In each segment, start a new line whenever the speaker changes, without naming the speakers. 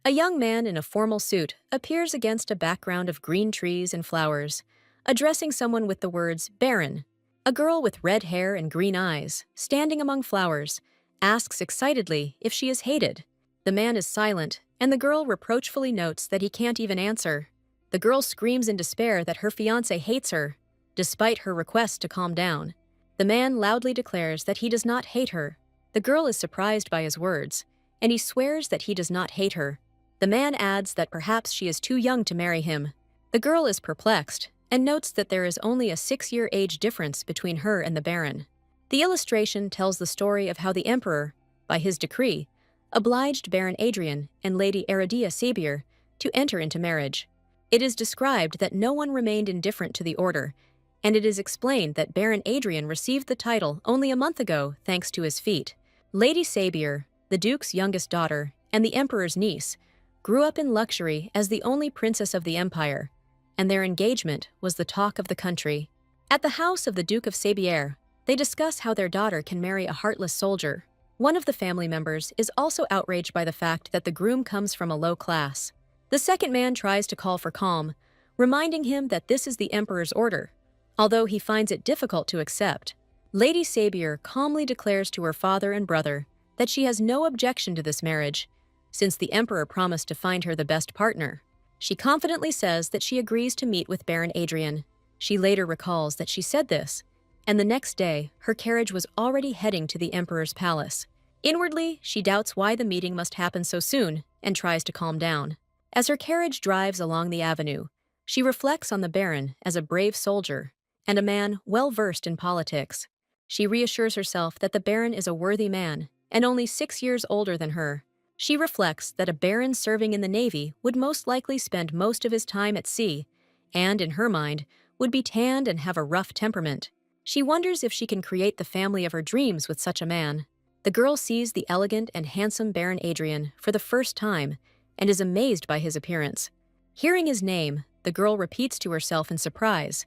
A young man in a formal suit appears against a background of green trees and flowers, addressing someone with the words Baron. A girl with red hair and green eyes, standing among flowers, asks excitedly if she is hated. The man is silent, and the girl reproachfully notes that he can't even answer. The girl screams in despair that her fiancé hates her, despite her request to calm down. The man loudly declares that he does not hate her. The girl is surprised by his words, and he swears that he does not hate her. The man adds that perhaps she is too young to marry him. The girl is perplexed and notes that there is only a 6-year age difference between her and the Baron. The illustration tells the story of how the emperor, by his decree, obliged Baron Adrian and Lady Aradia Sabier to enter into marriage. It is described that no one remained indifferent to the order, and it is explained that Baron Adrian received the title only a month ago thanks to his feat. Lady Sabier, the Duke's youngest daughter and the Emperor's niece, grew up in luxury as the only princess of the empire, and their engagement was the talk of the country. At the house of the Duke of Sabier, they discuss how their daughter can marry a heartless soldier. One of the family members is also outraged by the fact that the groom comes from a low class. The second man tries to call for calm, reminding him that this is the Emperor's order, although he finds it difficult to accept. Lady Sabier calmly declares to her father and brother that she has no objection to this marriage, since the Emperor promised to find her the best partner. She confidently says that she agrees to meet with Baron Adrian. She later recalls that she said this, and the next day, her carriage was already heading to the Emperor's palace. Inwardly, she doubts why the meeting must happen so soon and tries to calm down. As her carriage drives along the avenue, she reflects on the Baron as a brave soldier and a man well-versed in politics. She reassures herself that the Baron is a worthy man and only 6 years older than her. She reflects that a baron serving in the Navy would most likely spend most of his time at sea, and, in her mind, would be tanned and have a rough temperament. She wonders if she can create the family of her dreams with such a man. The girl sees the elegant and handsome Baron Adrian for the first time and is amazed by his appearance. Hearing his name, the girl repeats to herself in surprise,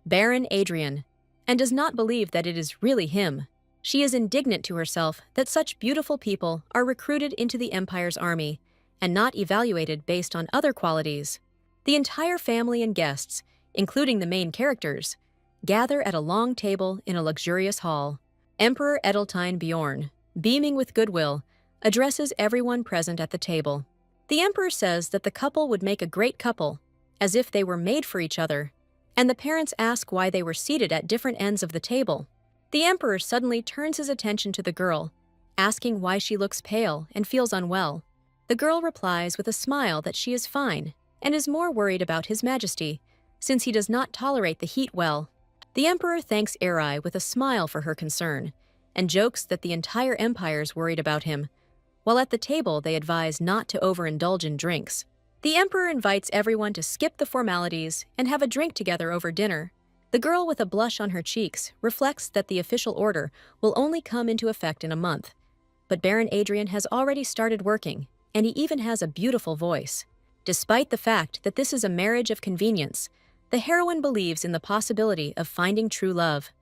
Baron Adrian, and does not believe that it is really him. She is indignant to herself that such beautiful people are recruited into the Empire's army and not evaluated based on other qualities. The entire family and guests, including the main characters, gather at a long table in a luxurious hall. Emperor Edeltine Bjorn, beaming with goodwill, addresses everyone present at the table. The emperor says that the couple would make a great couple, as if they were made for each other, and the parents ask why they were seated at different ends of the table. The emperor suddenly turns his attention to the girl, asking why she looks pale and feels unwell. The girl replies with a smile that she is fine and is more worried about His Majesty, since he does not tolerate the heat well. The emperor thanks Eri with a smile for her concern and jokes that the entire empire is worried about him, while at the table they advise not to overindulge in drinks. The emperor invites everyone to skip the formalities and have a drink together over dinner. The girl with a blush on her cheeks reflects that the official order will only come into effect in a month. But Baron Adrian has already started working, and he even has a beautiful voice. Despite the fact that this is a marriage of convenience, the heroine believes in the possibility of finding true love,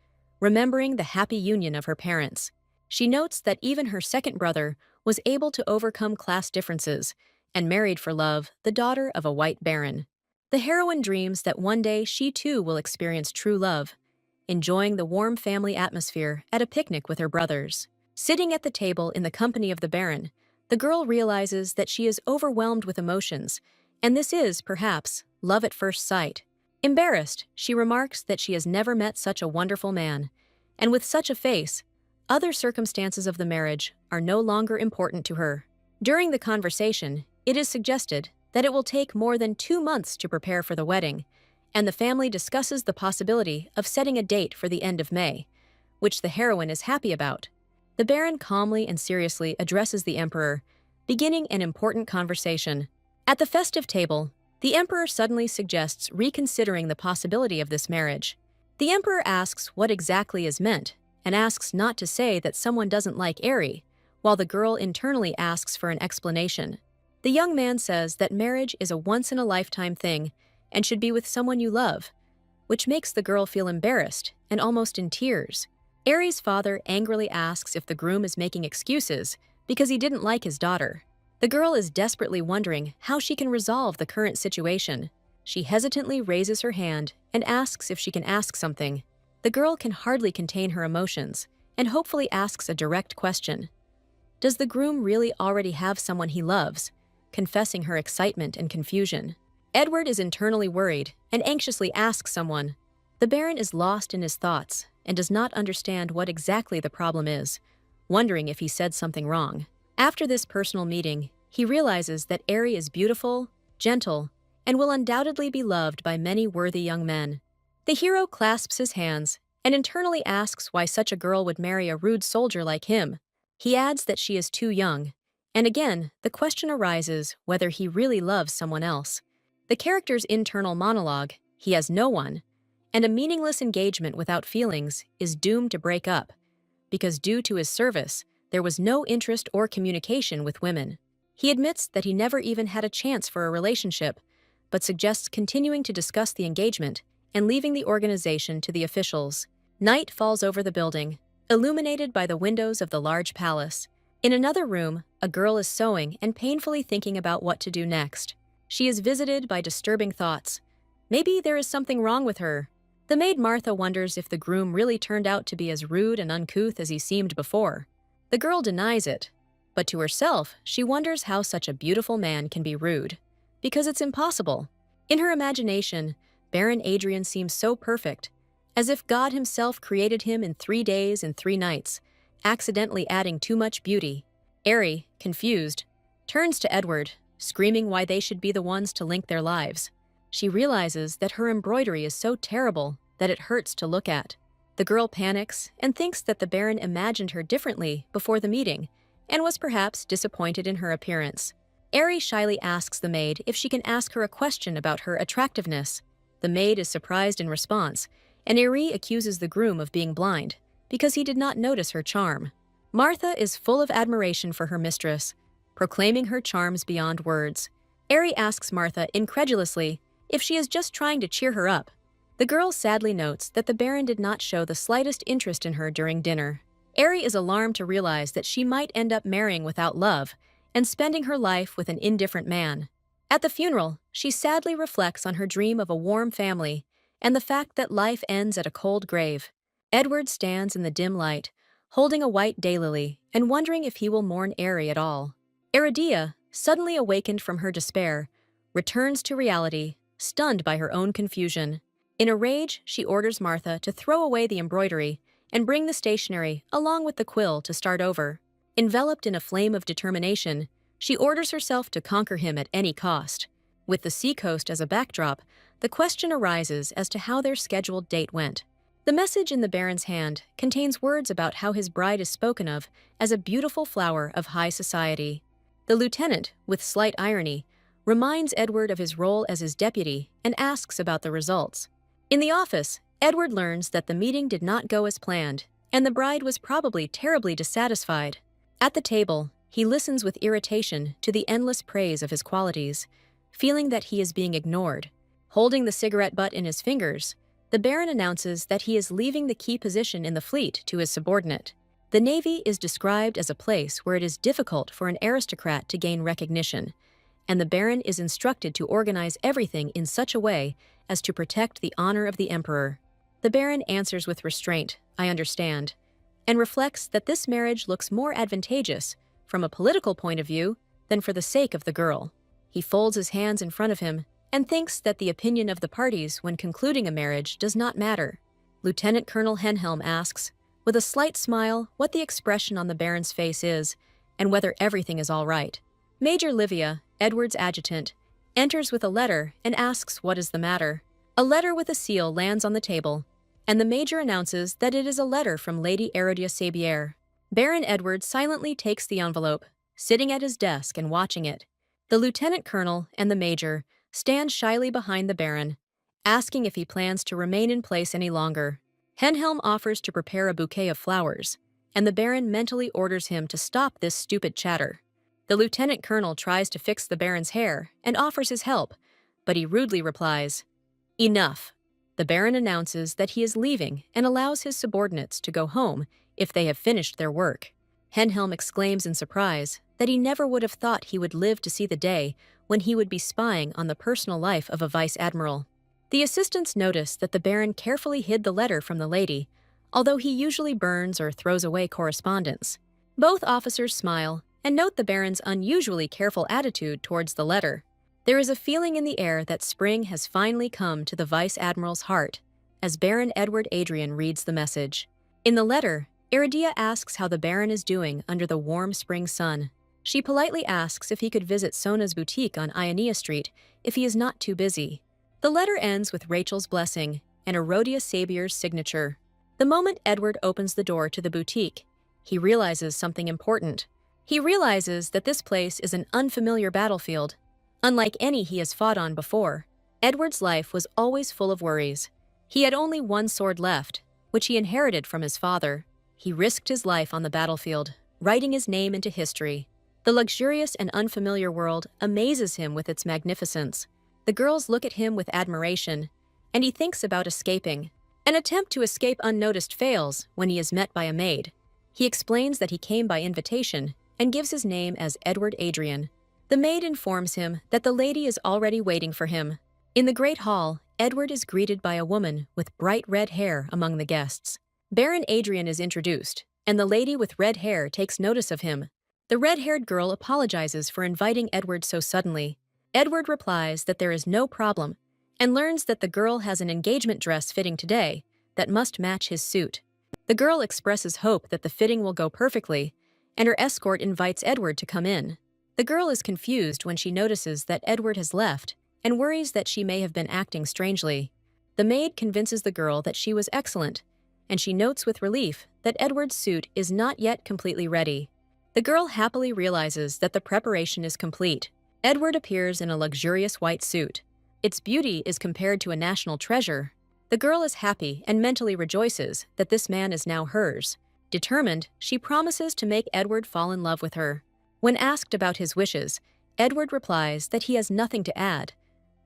remembering the happy union of her parents. She notes that even her second brother was able to overcome class differences and married for love the daughter of a white baron. The heroine dreams that one day she too will experience true love, enjoying the warm family atmosphere at a picnic with her brothers. Sitting at the table in the company of the Baron, the girl realizes that she is overwhelmed with emotions, and this is, perhaps, love at first sight. Embarrassed, she remarks that she has never met such a wonderful man, and with such a face, other circumstances of the marriage are no longer important to her. During the conversation, it is suggested that it will take more than 2 months to prepare for the wedding, and the family discusses the possibility of setting a date for the end of May, which the heroine is happy about. The Baron calmly and seriously addresses the Emperor, beginning an important conversation. At the festive table, the Emperor suddenly suggests reconsidering the possibility of this marriage. The Emperor asks what exactly is meant, and asks not to say that someone doesn't like Eri, while the girl internally asks for an explanation. The young man says that marriage is a once-in-a-lifetime thing and should be with someone you love, which makes the girl feel embarrassed and almost in tears. Eri's father angrily asks if the groom is making excuses because he didn't like his daughter. The girl is desperately wondering how she can resolve the current situation. She hesitantly raises her hand and asks if she can ask something. The girl can hardly contain her emotions and hopefully asks a direct question. Does the groom really already have someone he loves? Confessing her excitement and confusion. Edward is internally worried and anxiously asks someone. The Baron is lost in his thoughts and does not understand what exactly the problem is, wondering if he said something wrong. After this personal meeting, he realizes that Aerie is beautiful, gentle, and will undoubtedly be loved by many worthy young men. The hero clasps his hands and internally asks why such a girl would marry a rude soldier like him. He adds that she is too young, and again, the question arises whether he really loves someone else. The character's internal monologue, "He has no one," and a meaningless engagement without feelings is doomed to break up, because due to his service, there was no interest or communication with women. He admits that he never even had a chance for a relationship, but suggests continuing to discuss the engagement and leaving the organization to the officials. Night falls over the building, illuminated by the windows of the large palace. In another room, a girl is sewing and painfully thinking about what to do next. She is visited by disturbing thoughts. Maybe there is something wrong with her. The maid Martha wonders if the groom really turned out to be as rude and uncouth as he seemed before. The girl denies it, but to herself, she wonders how such a beautiful man can be rude, because it's impossible. In her imagination, Baron Adrian seems so perfect, as if God himself created him in 3 days and 3 nights, accidentally adding too much beauty. Aerie, confused, turns to Edward, screaming why they should be the ones to link their lives. She realizes that her embroidery is so terrible that it hurts to look at. The girl panics and thinks that the Baron imagined her differently before the meeting and was perhaps disappointed in her appearance. Aerie shyly asks the maid if she can ask her a question about her attractiveness. The maid is surprised in response, and Aerie accuses the groom of being blind because he did not notice her charm. Martha is full of admiration for her mistress, proclaiming her charms beyond words. Aerie asks Martha incredulously if she is just trying to cheer her up. The girl sadly notes that the Baron did not show the slightest interest in her during dinner. Aerie is alarmed to realize that she might end up marrying without love and spending her life with an indifferent man. At the funeral, she sadly reflects on her dream of a warm family and the fact that life ends at a cold grave. Edward stands in the dim light, holding a white daylily and wondering if he will mourn Aerie at all. Aridia, suddenly awakened from her despair, returns to reality, stunned by her own confusion. In a rage, she orders Martha to throw away the embroidery and bring the stationery along with the quill to start over. Enveloped in a flame of determination, she orders herself to conquer him at any cost. With the seacoast as a backdrop, the question arises as to how their scheduled date went. The message in the Baron's hand contains words about how his bride is spoken of as a beautiful flower of high society. The lieutenant, with slight irony, reminds Edward of his role as his deputy and asks about the results. In the office, Edward learns that the meeting did not go as planned, and the bride was probably terribly dissatisfied. At the table, he listens with irritation to the endless praise of his qualities, feeling that he is being ignored. Holding the cigarette butt in his fingers, the Baron announces that he is leaving the key position in the fleet to his subordinate. The Navy is described as a place where it is difficult for an aristocrat to gain recognition, and the Baron is instructed to organize everything in such a way as to protect the honor of the Emperor. The Baron answers with restraint, "I understand," and reflects that this marriage looks more advantageous from a political point of view than for the sake of the girl. He folds his hands in front of him and thinks that the opinion of the parties when concluding a marriage does not matter. Lieutenant Colonel Henhelm asks, with a slight smile, what the expression on the Baron's face is and whether everything is all right. Major Livia, Edward's adjutant, enters with a letter and asks what is the matter. A letter with a seal lands on the table, and the Major announces that it is a letter from Lady Aridia Sabier. Baron Edward silently takes the envelope, sitting at his desk and watching it. The Lieutenant Colonel and the Major stand shyly behind the Baron, asking if he plans to remain in place any longer. Henhelm offers to prepare a bouquet of flowers, and the Baron mentally orders him to stop this stupid chatter. The Lieutenant Colonel tries to fix the Baron's hair and offers his help, but he rudely replies, "Enough." The Baron announces that he is leaving and allows his subordinates to go home if they have finished their work. Henhelm exclaims in surprise, that he never would have thought he would live to see the day when he would be spying on the personal life of a vice admiral. The assistants notice that the Baron carefully hid the letter from the lady, although he usually burns or throws away correspondence. Both officers smile and note the Baron's unusually careful attitude towards the letter. There is a feeling in the air that spring has finally come to the Vice Admiral's heart as Baron Edward Adrian reads the message. In the letter, Iridia asks how the Baron is doing under the warm spring sun. She politely asks if he could visit Sona's boutique on Ionia Street if he is not too busy. The letter ends with Rachel's blessing and Erodia Sabier's signature. The moment Edward opens the door to the boutique, he realizes something important. He realizes that this place is an unfamiliar battlefield. Unlike any he has fought on before, Edward's life was always full of worries. He had only one sword left, which he inherited from his father. He risked his life on the battlefield, writing his name into history. The luxurious and unfamiliar world amazes him with its magnificence. The girls look at him with admiration, and he thinks about escaping. An attempt to escape unnoticed fails when he is met by a maid. He explains that he came by invitation and gives his name as Edward Adrian. The maid informs him that the lady is already waiting for him. In the great hall, Edward is greeted by a woman with bright red hair among the guests. Baron Adrian is introduced, and the lady with red hair takes notice of him. The red-haired girl apologizes for inviting Edward so suddenly. Edward replies that there is no problem, and learns that the girl has an engagement dress fitting today that must match his suit. The girl expresses hope that the fitting will go perfectly, and her escort invites Edward to come in. The girl is confused when she notices that Edward has left and worries that she may have been acting strangely. The maid convinces the girl that she was excellent, and she notes with relief that Edward's suit is not yet completely ready. The girl happily realizes that the preparation is complete. Edward appears in a luxurious white suit. Its beauty is compared to a national treasure. The girl is happy and mentally rejoices that this man is now hers. Determined, she promises to make Edward fall in love with her. When asked about his wishes, Edward replies that he has nothing to add,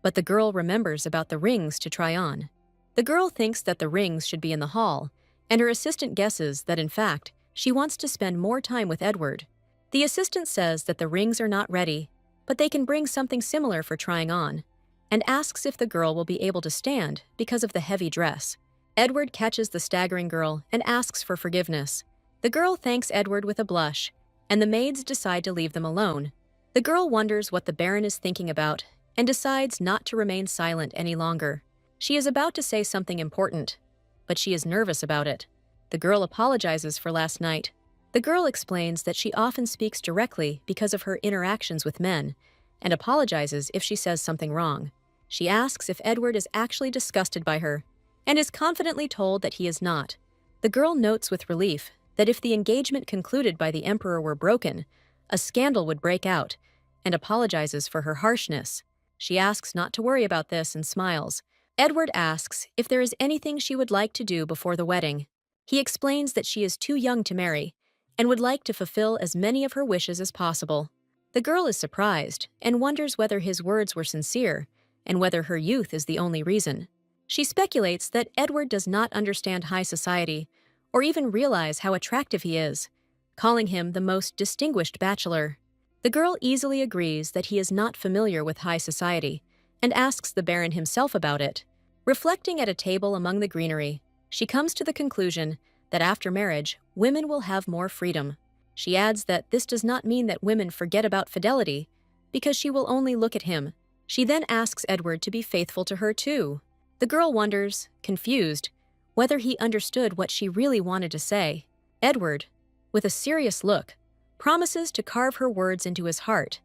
but the girl remembers about the rings to try on. The girl thinks that the rings should be in the hall, and her assistant guesses that in fact, she wants to spend more time with Edward. The assistant says that the rings are not ready, but they can bring something similar for trying on, and asks if the girl will be able to stand because of the heavy dress. Edward catches the staggering girl and asks for forgiveness. The girl thanks Edward with a blush, and the maids decide to leave them alone. The girl wonders what the Baron is thinking about and decides not to remain silent any longer. She is about to say something important, but she is nervous about it. The girl apologizes for last night. The girl explains that she often speaks directly because of her interactions with men, and apologizes if she says something wrong. She asks if Edward is actually disgusted by her, and is confidently told that he is not. The girl notes with relief that if the engagement concluded by the Emperor were broken, a scandal would break out, and apologizes for her harshness. She asks not to worry about this and smiles. Edward asks if there is anything she would like to do before the wedding. He explains that she is too young to marry, and would like to fulfill as many of her wishes as possible. The girl is surprised and wonders whether his words were sincere, and whether her youth is the only reason. She speculates that Edward does not understand high society, or even realize how attractive he is, calling him the most distinguished bachelor. The girl easily agrees that he is not familiar with high society, and asks the Baron himself about it. Reflecting at a table among the greenery, she comes to the conclusion that after marriage, women will have more freedom. She adds that this does not mean that women forget about fidelity, because she will only look at him. She then asks Edward to be faithful to her too. The girl wonders, confused, whether he understood what she really wanted to say. Edward, with a serious look, promises to carve her words into his heart,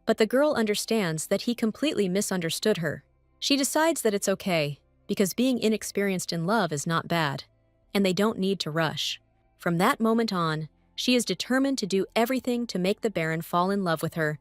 but the girl understands that he completely misunderstood her. She decides that it's okay, because being inexperienced in love is not bad, and they don't need to rush. From that moment on, she is determined to do everything to make the Baron fall in love with her,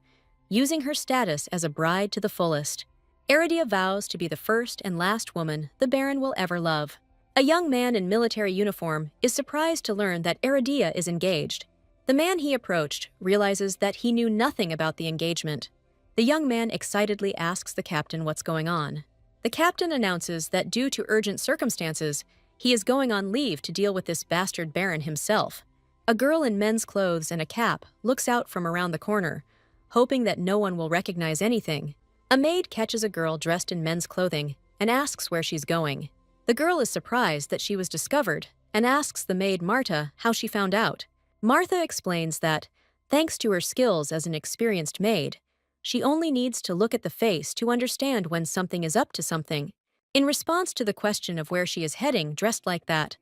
using her status as a bride to the fullest. Iridia vows to be the first and last woman the Baron will ever love. A young man in military uniform is surprised to learn that Iridia is engaged. The man he approached realizes that he knew nothing about the engagement. The young man excitedly asks the captain what's going on. The captain announces that due to urgent circumstances, he is going on leave to deal with this bastard Baron himself. A girl in men's clothes and a cap looks out from around the corner, hoping that no one will recognize anything. A maid catches a girl dressed in men's clothing and asks where she's going. The girl is surprised that she was discovered and asks the maid Marta how she found out. Martha explains that, thanks to her skills as an experienced maid, she only needs to look at the face to understand when something is up to something. In response to the question of where she is heading dressed like that,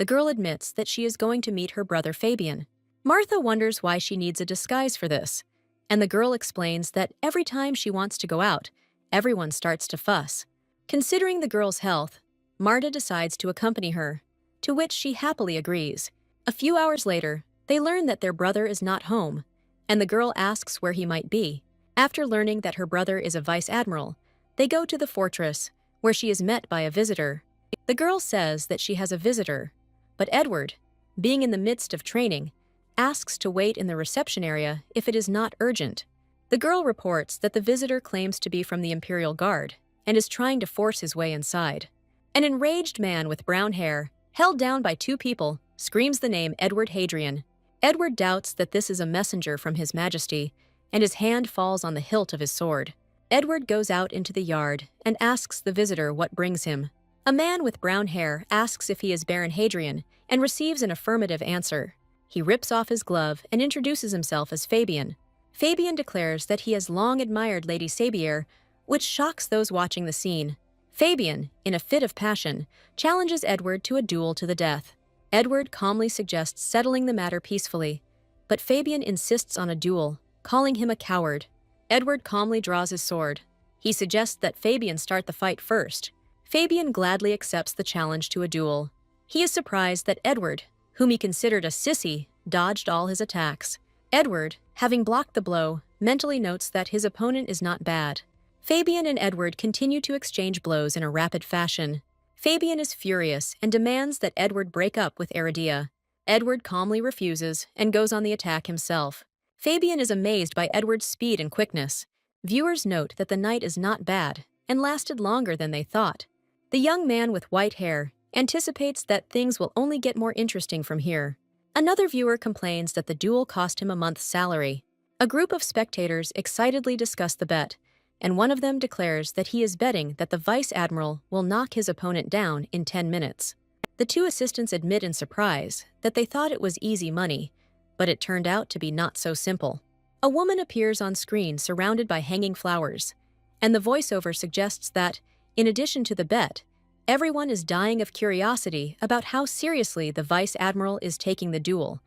the girl admits that she is going to meet her brother Fabian. Martha wonders why she needs a disguise for this, and the girl explains that every time she wants to go out, everyone starts to fuss. Considering the girl's health, Marta decides to accompany her, to which she happily agrees. A few hours later, they learn that their brother is not home, and the girl asks where he might be. After learning that her brother is a vice admiral, they go to the fortress, where she is met by a visitor. The girl says that she has a visitor, but Edward, being in the midst of training, asks to wait in the reception area if it is not urgent. The girl reports that the visitor claims to be from the Imperial Guard and is trying to force his way inside. An enraged man with brown hair, held down by two people, screams the name Edward Hadrian. Edward doubts that this is a messenger from His Majesty, and his hand falls on the hilt of his sword. Edward goes out into the yard and asks the visitor what brings him. A man with brown hair asks if he is Baron Hadrian and receives an affirmative answer. He rips off his glove and introduces himself as Fabian. Fabian declares that he has long admired Lady Sabier, which shocks those watching the scene. Fabian, in a fit of passion, challenges Edward to a duel to the death. Edward calmly suggests settling the matter peacefully, but Fabian insists on a duel, calling him a coward. Edward calmly draws his sword. He suggests that Fabian start the fight first. Fabian gladly accepts the challenge to a duel. He is surprised that Edward, whom he considered a sissy, dodged all his attacks. Edward, having blocked the blow, mentally notes that his opponent is not bad. Fabian and Edward continue to exchange blows in a rapid fashion. Fabian is furious and demands that Edward break up with Aridia. Edward calmly refuses and goes on the attack himself. Fabian is amazed by Edward's speed and quickness. Viewers note that the night is not bad and lasted longer than they thought. The young man with white hair anticipates that things will only get more interesting from here. Another viewer complains that the duel cost him a month's salary. A group of spectators excitedly discuss the bet, and one of them declares that he is betting that the vice admiral will knock his opponent down in 10 minutes. The two assistants admit in surprise that they thought it was easy money, but it turned out to be not so simple. A woman appears on screen surrounded by hanging flowers, and the voiceover suggests that, in addition to the bet, everyone is dying of curiosity about how seriously the vice admiral is taking the duel,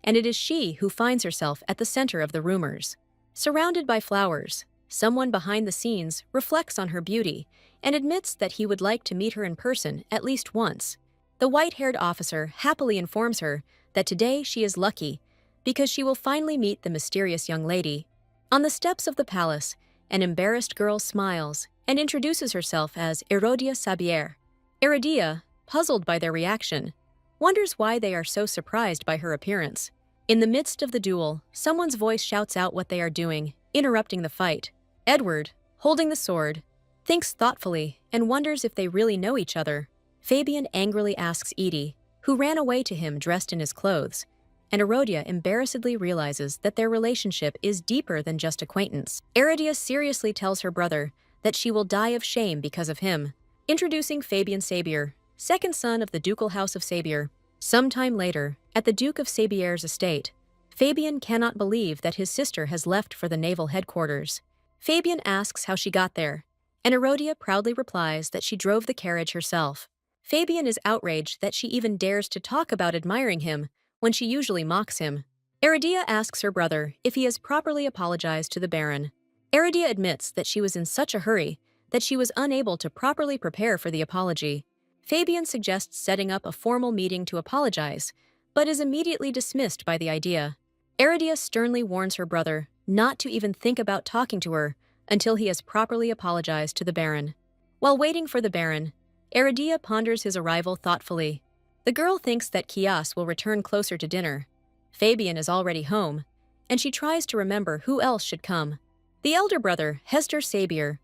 and it is she who finds herself at the center of the rumors. Surrounded by flowers, someone behind the scenes reflects on her beauty and admits that he would like to meet her in person at least once. The white-haired officer happily informs her that today she is lucky because she will finally meet the mysterious young lady. On the steps of the palace, an embarrassed girl smiles and introduces herself as Aridia Sabier. Aridia, puzzled by their reaction, wonders why they are so surprised by her appearance. In the midst of the duel, someone's voice shouts out what they are doing, interrupting the fight. Edward, holding the sword, thinks thoughtfully and wonders if they really know each other. Fabian angrily asks Edie, who ran away to him dressed in his clothes, and Aridia embarrassedly realizes that their relationship is deeper than just acquaintance. Aridia seriously tells her brother that she will die of shame because of him. Introducing Fabian Sabier, second son of the ducal house of Sabier. Sometime later, at the Duke of Sabier's estate, Fabian cannot believe that his sister has left for the naval headquarters. Fabian asks how she got there, and Aridia proudly replies that she drove the carriage herself. Fabian is outraged that she even dares to talk about admiring him when she usually mocks him. Aridia asks her brother if he has properly apologized to the Baron. Aridia admits that she was in such a hurry that she was unable to properly prepare for the apology. Fabian suggests setting up a formal meeting to apologize, but is immediately dismissed by the idea. Aridia sternly warns her brother not to even think about talking to her until he has properly apologized to the Baron. While waiting for the Baron, Aridia ponders his arrival thoughtfully. The girl thinks that Kias will return closer to dinner. Fabian is already home, and she tries to remember who else should come. The elder brother, Hester Sabier,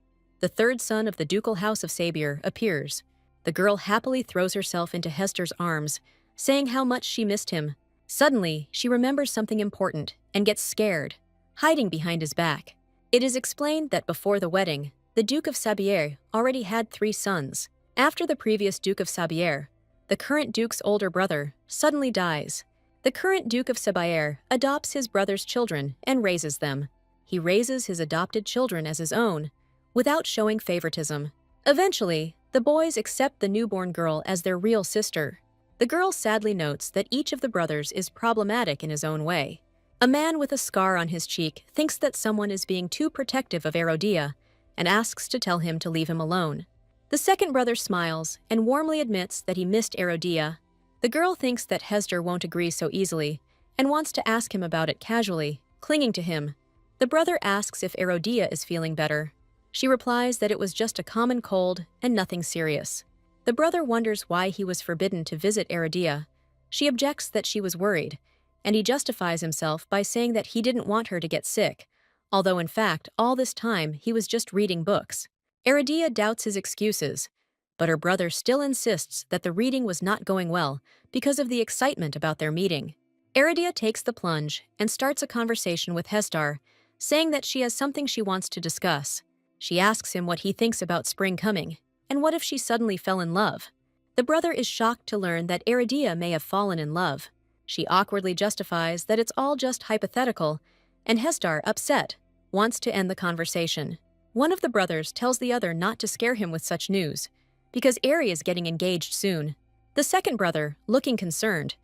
the third son of the ducal house of Sabier, appears. The girl happily throws herself into Hester's arms, saying how much she missed him. Suddenly, she remembers something important and gets scared, hiding behind his back. It is explained that before the wedding, the Duke of Sabier already had 3 sons. After the previous Duke of Sabier, the current Duke's older brother, suddenly dies. The current Duke of Sabier adopts his brother's children and raises them. He raises his adopted children as his own, without showing favoritism. Eventually, the boys accept the newborn girl as their real sister. The girl sadly notes that each of the brothers is problematic in his own way. A man with a scar on his cheek thinks that someone is being too protective of Erodia and asks to tell him to leave him alone. The second brother smiles and warmly admits that he missed Erodia. The girl thinks that Hesder won't agree so easily and wants to ask him about it casually, clinging to him. The brother asks if Erodia is feeling better. She replies that it was just a common cold and nothing serious. The brother wonders why he was forbidden to visit Erodia. She objects that she was worried, and he justifies himself by saying that he didn't want her to get sick, although in fact, all this time he was just reading books. Erodia doubts his excuses, but her brother still insists that the reading was not going well because of the excitement about their meeting. Erodia takes the plunge and starts a conversation with Hestar, saying that she has something she wants to discuss. She asks him what he thinks about spring coming, and what if she suddenly fell in love. The brother is shocked to learn that Erodia may have fallen in love. She awkwardly justifies that it's all just hypothetical, and Hestar, upset, wants to end the conversation. One of the brothers tells the other not to scare him with such news, because Eri is getting engaged soon. The second brother, looking concerned,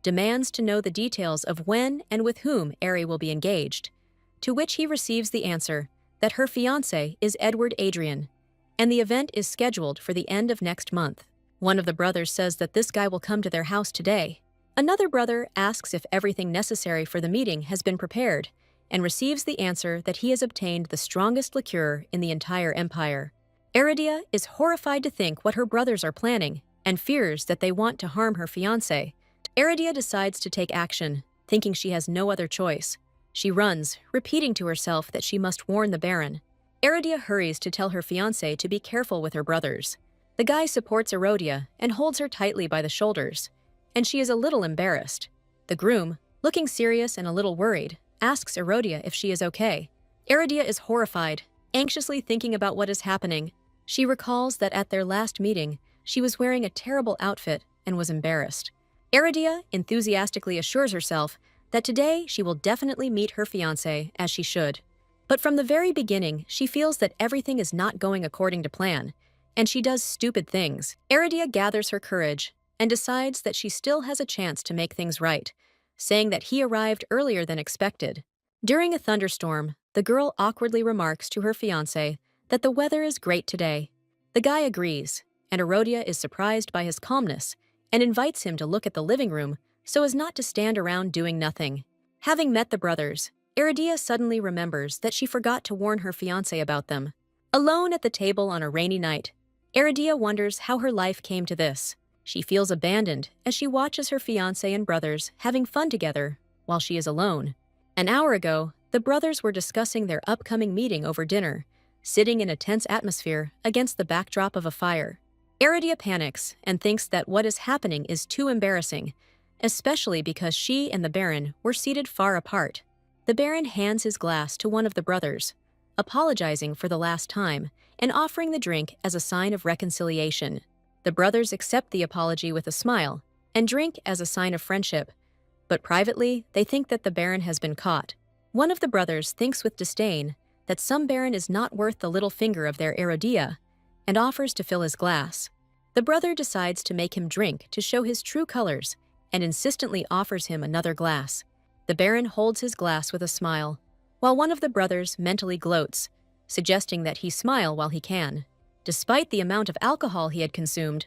demands to know the details of when and with whom Eri will be engaged, to which he receives the answer that her fiancé is Edward Adrian, and the event is scheduled for the end of next month. One of the brothers says that this guy will come to their house today. Another brother asks if everything necessary for the meeting has been prepared, and receives the answer that he has obtained the strongest liqueur in the entire empire. Erodia is horrified to think what her brothers are planning, and fears that they want to harm her fiancé. Erodia decides to take action, thinking she has no other choice. She runs, repeating to herself that she must warn the Baron. Erodia hurries to tell her fiancé to be careful with her brothers. The guy supports Erodia and holds her tightly by the shoulders, and she is a little embarrassed. The groom, looking serious and a little worried, asks Erodia if she is okay. Erodia is horrified, anxiously thinking about what is happening. She recalls that at their last meeting, she was wearing a terrible outfit and was embarrassed. Erodia enthusiastically assures herself that today she will definitely meet her fiancé as she should. But from the very beginning, she feels that everything is not going according to plan, and she does stupid things. Erodia gathers her courage and decides that she still has a chance to make things right, saying that he arrived earlier than expected. During a thunderstorm, the girl awkwardly remarks to her fiancé that the weather is great today. The guy agrees, and Erodia is surprised by his calmness and invites him to look at the living room so as not to stand around doing nothing. Having met the brothers, Erodia suddenly remembers that she forgot to warn her fiancé about them. Alone at the table on a rainy night, Erodia wonders how her life came to this. She feels abandoned as she watches her fiancé and brothers having fun together while she is alone. An hour ago, the brothers were discussing their upcoming meeting over dinner, sitting in a tense atmosphere against the backdrop of a fire. Erodia panics and thinks that what is happening is too embarrassing, especially because she and the Baron were seated far apart. The Baron hands his glass to one of the brothers, apologizing for the last time and offering the drink as a sign of reconciliation. The brothers accept the apology with a smile and drink as a sign of friendship, but privately they think that the Baron has been caught. One of the brothers thinks with disdain that some Baron is not worth the little finger of their Erodia and offers to fill his glass. The brother decides to make him drink to show his true colors and insistently offers him another glass. The Baron holds his glass with a smile, while one of the brothers mentally gloats, suggesting that he smile while he can. Despite the amount of alcohol he had consumed,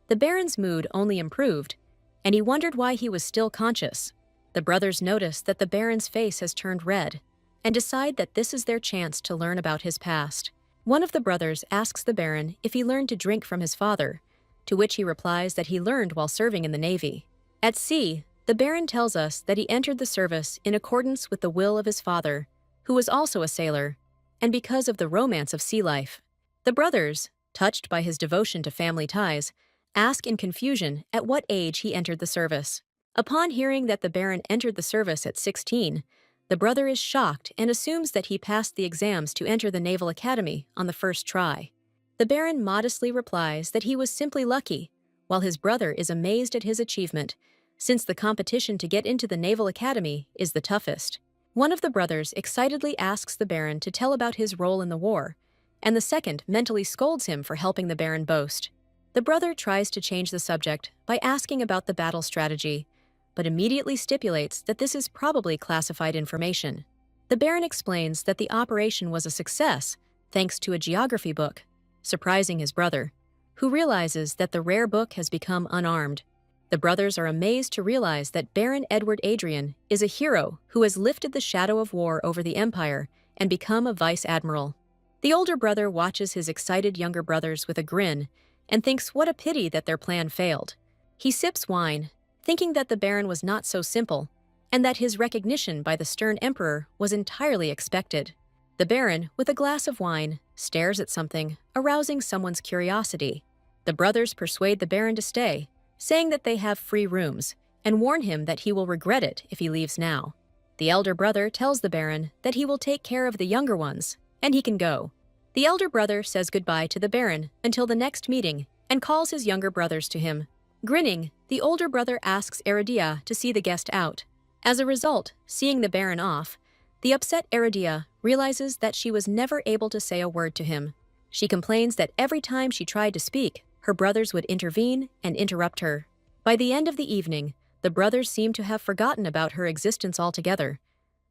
the Baron's mood only improved, and he wondered why he was still conscious. The brothers notice that the Baron's face has turned red, and decide that this is their chance to learn about his past. One of the brothers asks the Baron if he learned to drink from his father, to which he replies that he learned while serving in the Navy. At sea, the Baron tells us that he entered the service in accordance with the will of his father, who was also a sailor, and because of the romance of sea life. The brothers, touched by his devotion to family ties, ask in confusion at what age he entered the service. Upon hearing that the Baron entered the service at 16, the brother is shocked and assumes that he passed the exams to enter the Naval Academy on the first try. The Baron modestly replies that he was simply lucky, while his brother is amazed at his achievement, since the competition to get into the Naval Academy is the toughest. One of the brothers excitedly asks the Baron to tell about his role in the war, and the second mentally scolds him for helping the Baron boast. The brother tries to change the subject by asking about the battle strategy, but immediately stipulates that this is probably classified information. The Baron explains that the operation was a success thanks to a geography book, surprising his brother, who realizes that the rare book has become unarmed. The brothers are amazed to realize that Baron Edward Adrian is a hero who has lifted the shadow of war over the Empire and become a vice admiral. The older brother watches his excited younger brothers with a grin and thinks what a pity that their plan failed. He sips wine, thinking that the Baron was not so simple, and that his recognition by the stern emperor was entirely expected. The Baron, with a glass of wine, stares at something, arousing someone's curiosity. The brothers persuade the Baron to stay, saying that they have free rooms, and warn him that he will regret it if he leaves now. The elder brother tells the Baron that he will take care of the younger ones, and he can go. The elder brother says goodbye to the Baron until the next meeting and calls his younger brothers to him. Grinning, the older brother asks Eridia to see the guest out. As a result, seeing the Baron off, the upset Eridia realizes that she was never able to say a word to him. She complains that every time she tried to speak, her brothers would intervene and interrupt her. By the end of the evening, the brothers seemed to have forgotten about her existence altogether,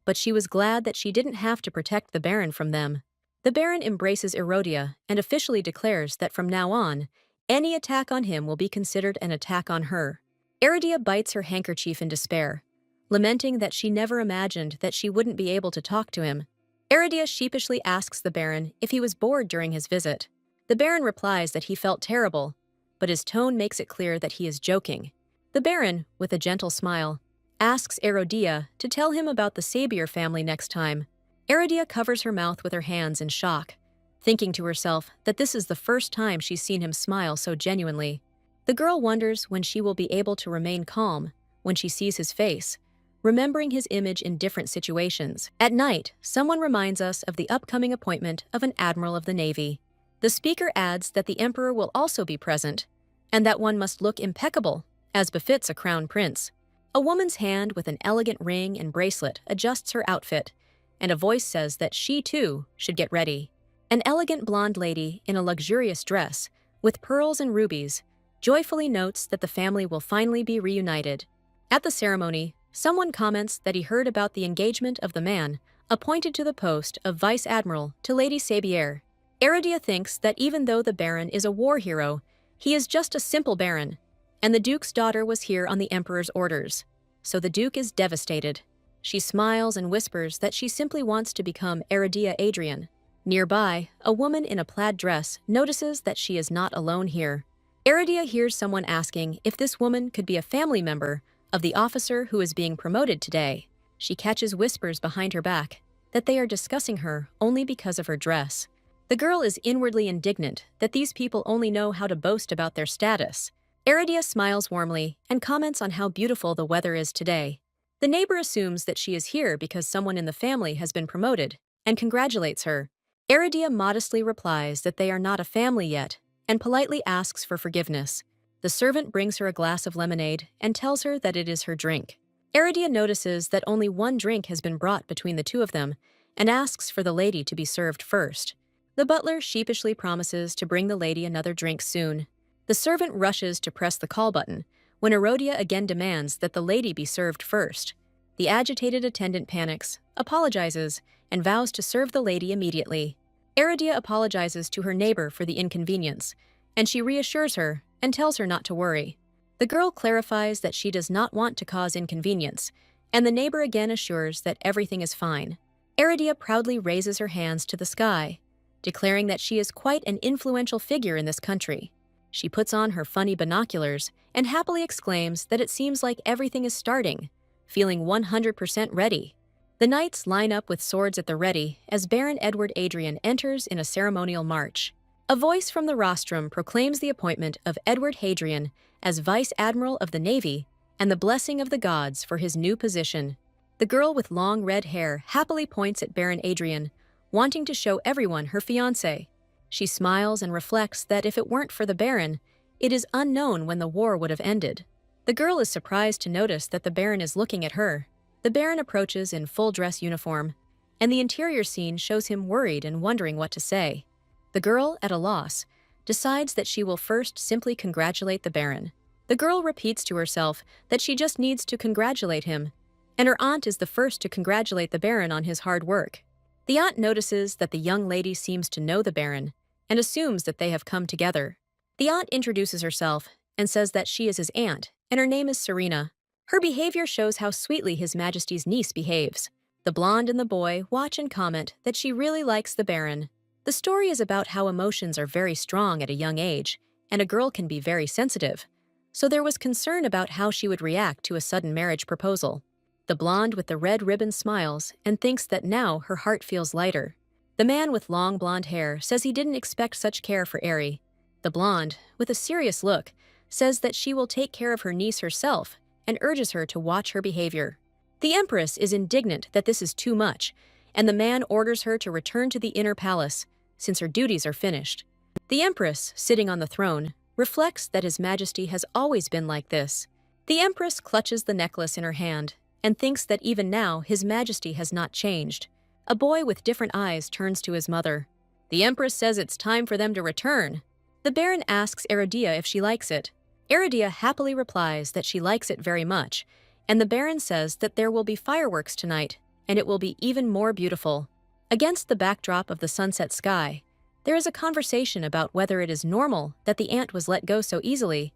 but she was glad that she didn't have to protect the Baron from them. The Baron embraces Erodia and officially declares that from now on, any attack on him will be considered an attack on her. Eridia bites her handkerchief in despair, lamenting that she never imagined that she wouldn't be able to talk to him. Eridia sheepishly asks the Baron if he was bored during his visit. The Baron replies that he felt terrible, but his tone makes it clear that he is joking. The Baron, with a gentle smile, asks Erodia to tell him about the Sabier family next time. Eridia covers her mouth with her hands in shock, thinking to herself that this is the first time she's seen him smile so genuinely. The girl wonders when she will be able to remain calm when she sees his face, remembering his image in different situations. At night, someone reminds us of the upcoming appointment of an admiral of the Navy. The speaker adds that the emperor will also be present, and that one must look impeccable, as befits a crown prince. A woman's hand with an elegant ring and bracelet adjusts her outfit, and a voice says that she, too, should get ready. An elegant blonde lady in a luxurious dress, with pearls and rubies, joyfully notes that the family will finally be reunited. At the ceremony, someone comments that he heard about the engagement of the man appointed to the post of Vice Admiral to Lady Sabier. Eridia thinks that even though the Baron is a war hero, he is just a simple Baron, and the Duke's daughter was here on the Emperor's orders, so the Duke is devastated. She smiles and whispers that she simply wants to become Eridia Adrian. Nearby, a woman in a plaid dress notices that she is not alone here. Eridia hears someone asking if this woman could be a family member of the officer who is being promoted today. She catches whispers behind her back that they are discussing her only because of her dress. The girl is inwardly indignant that these people only know how to boast about their status. Eridia smiles warmly and comments on how beautiful the weather is today. The neighbor assumes that she is here because someone in the family has been promoted and congratulates her. Eridia modestly replies that they are not a family yet and politely asks for forgiveness. The servant brings her a glass of lemonade and tells her that it is her drink. Eridia notices that only one drink has been brought between the two of them and asks for the lady to be served first. The butler sheepishly promises to bring the lady another drink soon. The servant rushes to press the call button when Erodia again demands that the lady be served first. The agitated attendant panics, apologizes, and vows to serve the lady immediately. Eridia apologizes to her neighbor for the inconvenience, and she reassures her and tells her not to worry. The girl clarifies that she does not want to cause inconvenience, and the neighbor again assures that everything is fine. Eridia proudly raises her hands to the sky, declaring that she is quite an influential figure in this country. She puts on her funny binoculars and happily exclaims that it seems like everything is starting, feeling 100% ready. The knights line up with swords at the ready as Baron Edward Adrian enters in a ceremonial march. A voice from the rostrum proclaims the appointment of Edward Hadrian as Vice Admiral of the Navy and the blessing of the gods for his new position. The girl with long red hair happily points at Baron Adrian, wanting to show everyone her fiancé. She smiles and reflects that if it weren't for the Baron, it is unknown when the war would have ended. The girl is surprised to notice that the Baron is looking at her. The Baron approaches in full dress uniform, and the interior scene shows him worried and wondering what to say. The girl, at a loss, decides that she will first simply congratulate the Baron. The girl repeats to herself that she just needs to congratulate him, and her aunt is the first to congratulate the Baron on his hard work. The aunt notices that the young lady seems to know the Baron and assumes that they have come together. The aunt introduces herself and says that she is his aunt, and her name is Serena. Her behavior shows how sweetly His Majesty's niece behaves. The blonde and the boy watch and comment that she really likes the Baron. The story is about how emotions are very strong at a young age, and a girl can be very sensitive, so there was concern about how she would react to a sudden marriage proposal. The blonde with the red ribbon smiles and thinks that now her heart feels lighter. The man with long blonde hair says he didn't expect such care for Eri. The blonde, with a serious look, says that she will take care of her niece herself and urges her to watch her behavior. The Empress is indignant that this is too much, and the man orders her to return to the inner palace, since her duties are finished. The Empress, sitting on the throne, reflects that His Majesty has always been like this. The Empress clutches the necklace in her hand and thinks that even now His Majesty has not changed. A boy with different eyes turns to his mother. The Empress says it's time for them to return. The Baron asks Eridia if she likes it. Eridia happily replies that she likes it very much, and the Baron says that there will be fireworks tonight, and it will be even more beautiful. Against the backdrop of the sunset sky, there is a conversation about whether it is normal that the aunt was let go so easily,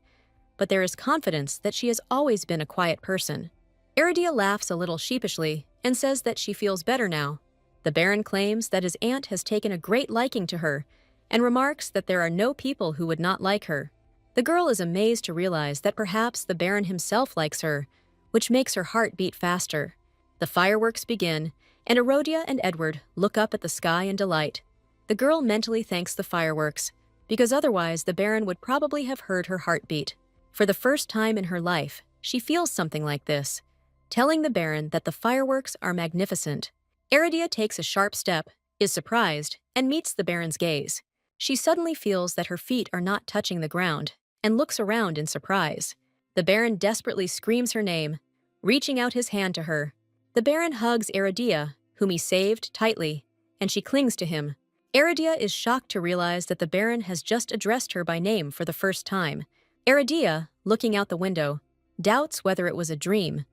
but there is confidence that she has always been a quiet person. Eridia laughs a little sheepishly and says that she feels better now. The Baron claims that his aunt has taken a great liking to her and remarks that there are no people who would not like her. The girl is amazed to realize that perhaps the Baron himself likes her, which makes her heart beat faster. The fireworks begin, and Erodia and Edward look up at the sky in delight. The girl mentally thanks the fireworks, because otherwise the Baron would probably have heard her heartbeat. For the first time in her life, she feels something like this, telling the Baron that the fireworks are magnificent. Eridia takes a sharp step, is surprised, and meets the Baron's gaze. She suddenly feels that her feet are not touching the ground, and looks around in surprise. The Baron desperately screams her name, reaching out his hand to her. The Baron hugs Eridia, whom he saved, tightly, and she clings to him. Eridia is shocked to realize that the Baron has just addressed her by name for the first time. Eridia, looking out the window, doubts whether it was a dream,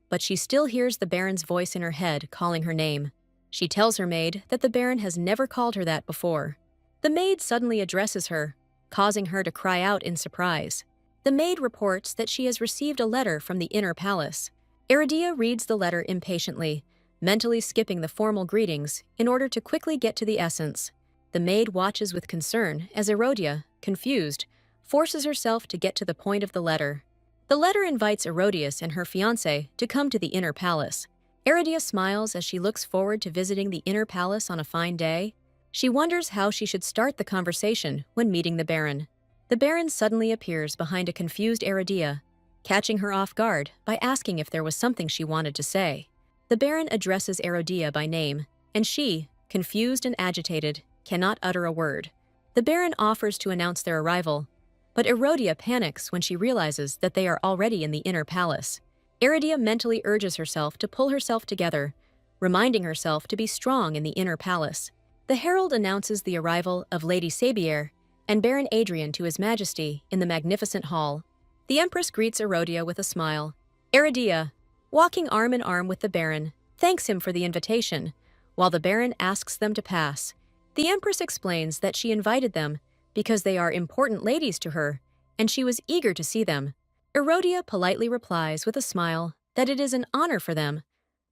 but she still hears the Baron's voice in her head calling her name. She tells her maid that the Baron has never called her that before. The maid suddenly addresses her, causing her to cry out in surprise. The maid reports that she has received a letter from the inner palace. Eridia reads the letter impatiently, mentally skipping the formal greetings in order to quickly get to the essence. The maid watches with concern as Erodia, confused, forces herself to get to the point of the letter. The letter invites Erodius and her fiancé to come to the inner palace. Eridia smiles as she looks forward to visiting the inner palace on a fine day. She wonders how she should start the conversation when meeting the Baron. The Baron suddenly appears behind a confused Eridia, catching her off guard by asking if there was something she wanted to say. The Baron addresses Eridia by name, and she, confused and agitated, cannot utter a word. The Baron offers to announce their arrival, but Erodia panics when she realizes that they are already in the inner palace. Eridia mentally urges herself to pull herself together, reminding herself to be strong in the inner palace. The herald announces the arrival of Lady Sabier and Baron Adrian to His Majesty in the magnificent hall. The Empress greets Erodia with a smile. Eridia, walking arm in arm with the Baron, thanks him for the invitation, while the Baron asks them to pass. The Empress explains that she invited them because they are important ladies to her, and she was eager to see them. Erodia politely replies with a smile that it is an honor for them,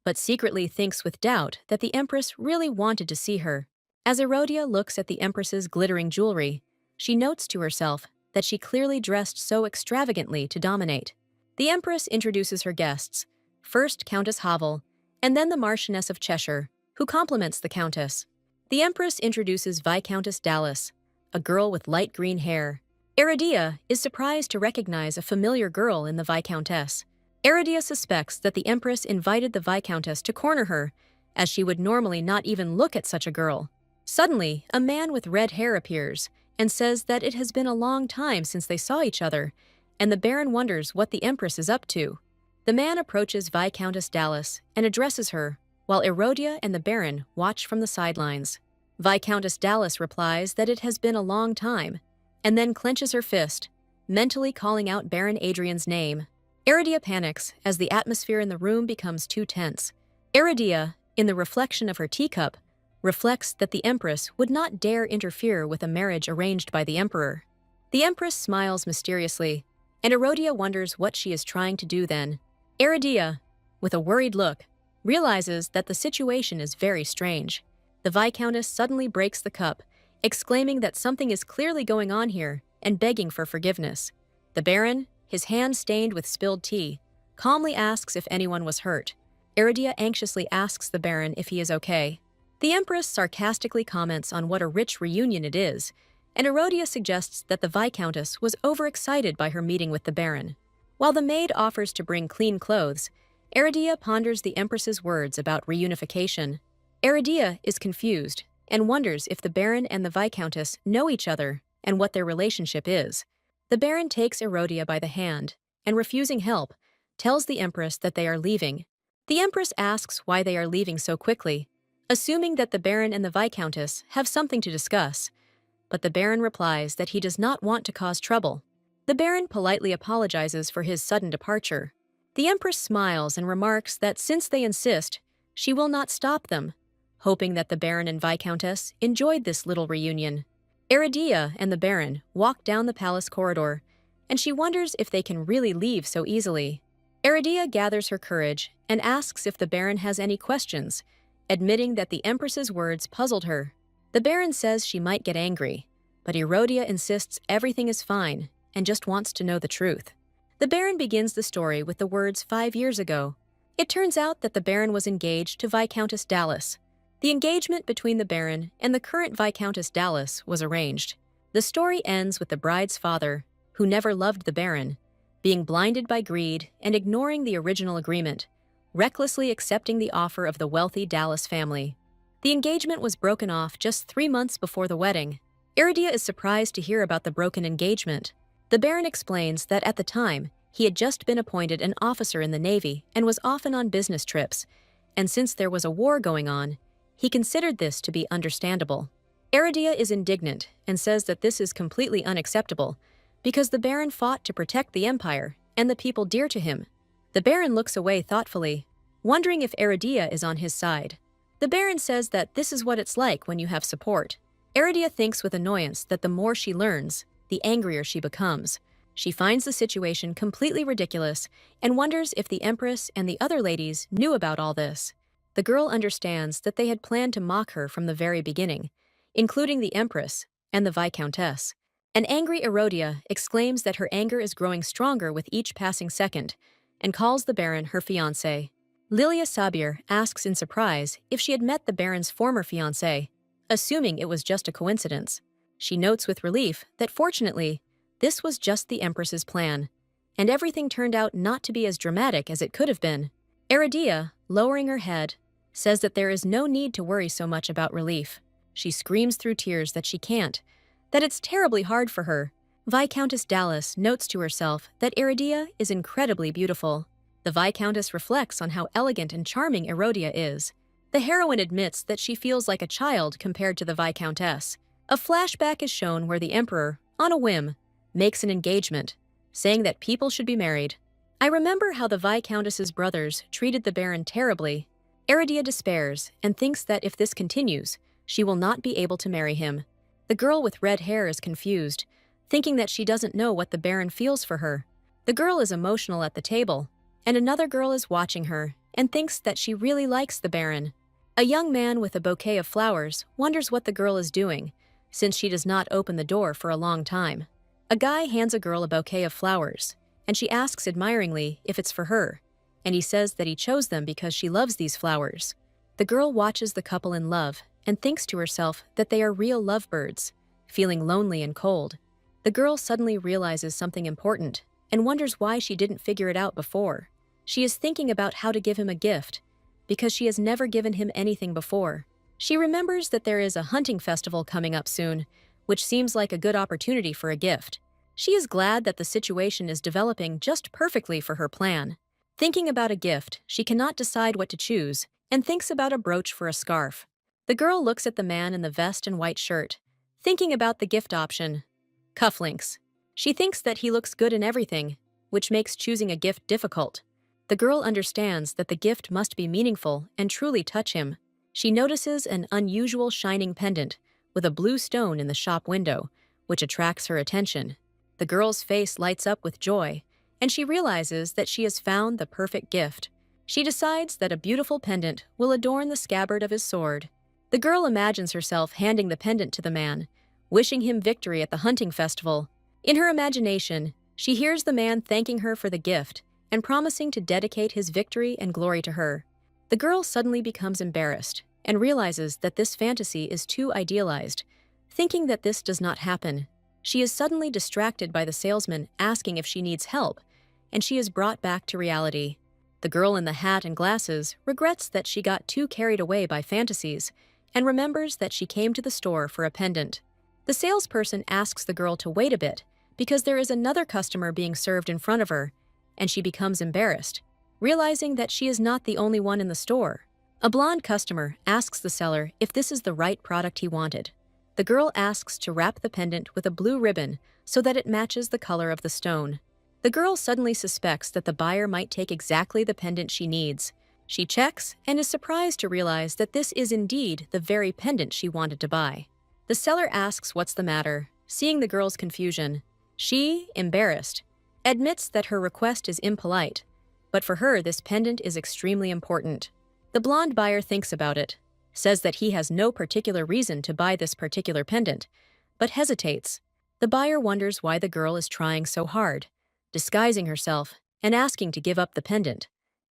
but secretly thinks with doubt that the Empress really wanted to see her. As Erodia looks at the Empress's glittering jewelry, she notes to herself that she clearly dressed so extravagantly to dominate. The Empress introduces her guests, first Countess Havel, and then the Marchioness of Cheshire, who compliments the Countess. The Empress introduces Viscountess Dallas, a girl with light green hair. Eridia is surprised to recognize a familiar girl in the Viscountess. Aridia suspects that the Empress invited the Viscountess to corner her, as she would normally not even look at such a girl. Suddenly, a man with red hair appears and says that it has been a long time since they saw each other, and the Baron wonders what the Empress is up to. The man approaches Viscountess Dallas and addresses her, while Erodia and the Baron watch from the sidelines. Viscountess Dallas replies that it has been a long time, and then clenches her fist, mentally calling out Baron Adrian's name. Aridia panics as the atmosphere in the room becomes too tense. Aridia, in the reflection of her teacup, reflects that the Empress would not dare interfere with a marriage arranged by the Emperor. The Empress smiles mysteriously, and Erodia wonders what she is trying to do then. Aridia, with a worried look, realizes that the situation is very strange. The Viscountess suddenly breaks the cup, exclaiming that something is clearly going on here and begging for forgiveness. The Baron, his hand stained with spilled tea, calmly asks if anyone was hurt. Aridia anxiously asks the Baron if he is okay. The Empress sarcastically comments on what a rich reunion it is, and Erodia suggests that the Viscountess was overexcited by her meeting with the Baron. While the maid offers to bring clean clothes, Aridia ponders the Empress's words about reunification. Aridia is confused and wonders if the Baron and the Viscountess know each other and what their relationship is. The Baron takes Erodia by the hand and, refusing help, tells the Empress that they are leaving. The Empress asks why they are leaving so quickly, assuming that the Baron and the Viscountess have something to discuss, but the Baron replies that he does not want to cause trouble. The Baron politely apologizes for his sudden departure. The Empress smiles and remarks that since they insist, she will not stop them, hoping that the Baron and Viscountess enjoyed this little reunion. Aridia and the Baron walk down the palace corridor, and she wonders if they can really leave so easily. Aridia gathers her courage and asks if the Baron has any questions, admitting that the Empress's words puzzled her. The Baron says she might get angry, but Erodia insists everything is fine and just wants to know the truth. The Baron begins the story with the words 5 years ago. It turns out that the Baron was engaged to Viscountess Dallas. The engagement between the Baron and the current Viscountess Dallas was arranged. The story ends with the bride's father, who never loved the Baron, being blinded by greed and ignoring the original agreement, recklessly accepting the offer of the wealthy Dallas family. The engagement was broken off just 3 months before the wedding. Aridia is surprised to hear about the broken engagement. The Baron explains that at the time, he had just been appointed an officer in the Navy and was often on business trips, and since there was a war going on, he considered this to be understandable. Aridia is indignant and says that this is completely unacceptable because the Baron fought to protect the Empire and the people dear to him. The Baron looks away thoughtfully, wondering if Aridia is on his side. The Baron says that this is what it's like when you have support. Aridia thinks with annoyance that the more she learns, the angrier she becomes. She finds the situation completely ridiculous and wonders if the Empress and the other ladies knew about all this. The girl understands that they had planned to mock her from the very beginning, including the Empress and the Viscountess. An angry Erodia exclaims that her anger is growing stronger with each passing second and calls the Baron her fiancé. Lilia Sabir asks in surprise if she had met the Baron's former fiancé, assuming it was just a coincidence. She notes with relief that fortunately, this was just the Empress's plan, and everything turned out not to be as dramatic as it could have been. Aridia, lowering her head, says that there is no need to worry so much about relief. She screams through tears that she can't, that it's terribly hard for her. Viscountess Dallas notes to herself that Aridia is incredibly beautiful. The Viscountess reflects on how elegant and charming Erodia is. The heroine admits that she feels like a child compared to the Viscountess. A flashback is shown where the Emperor, on a whim, makes an engagement, saying that people should be married. I remember how the Viscountess's brothers treated the Baron terribly. Aridia despairs and thinks that if this continues, she will not be able to marry him. The girl with red hair is confused, thinking that she doesn't know what the Baron feels for her. The girl is emotional at the table, and another girl is watching her and thinks that she really likes the Baron. A young man with a bouquet of flowers wonders what the girl is doing, since she does not open the door for a long time. A guy hands a girl a bouquet of flowers, and she asks admiringly if it's for her, and he says that he chose them because she loves these flowers. The girl watches the couple in love and thinks to herself that they are real lovebirds, feeling lonely and cold. The girl suddenly realizes something important and wonders why she didn't figure it out before. She is thinking about how to give him a gift, because she has never given him anything before. She remembers that there is a hunting festival coming up soon, which seems like a good opportunity for a gift. She is glad that the situation is developing just perfectly for her plan. Thinking about a gift, she cannot decide what to choose, and thinks about a brooch for a scarf. The girl looks at the man in the vest and white shirt, thinking about the gift option. Cufflinks. She thinks that he looks good in everything, which makes choosing a gift difficult. The girl understands that the gift must be meaningful and truly touch him. She notices an unusual shining pendant with a blue stone in the shop window, which attracts her attention. The girl's face lights up with joy, and she realizes that she has found the perfect gift. She decides that a beautiful pendant will adorn the scabbard of his sword. The girl imagines herself handing the pendant to the man, wishing him victory at the hunting festival. In her imagination, she hears the man thanking her for the gift and promising to dedicate his victory and glory to her. The girl suddenly becomes embarrassed and realizes that this fantasy is too idealized. Thinking that this does not happen, she is suddenly distracted by the salesman asking if she needs help, and she is brought back to reality. The girl in the hat and glasses regrets that she got too carried away by fantasies and remembers that she came to the store for a pendant. The salesperson asks the girl to wait a bit because there is another customer being served in front of her, and she becomes embarrassed, realizing that she is not the only one in the store. A blonde customer asks the seller if this is the right product he wanted. The girl asks to wrap the pendant with a blue ribbon so that it matches the color of the stone. The girl suddenly suspects that the buyer might take exactly the pendant she needs. She checks and is surprised to realize that this is indeed the very pendant she wanted to buy. The seller asks what's the matter, seeing the girl's confusion. She, embarrassed, admits that her request is impolite, but for her this pendant is extremely important. The blonde buyer thinks about it, says that he has no particular reason to buy this particular pendant, but hesitates. The buyer wonders why the girl is trying so hard, disguising herself and asking to give up the pendant,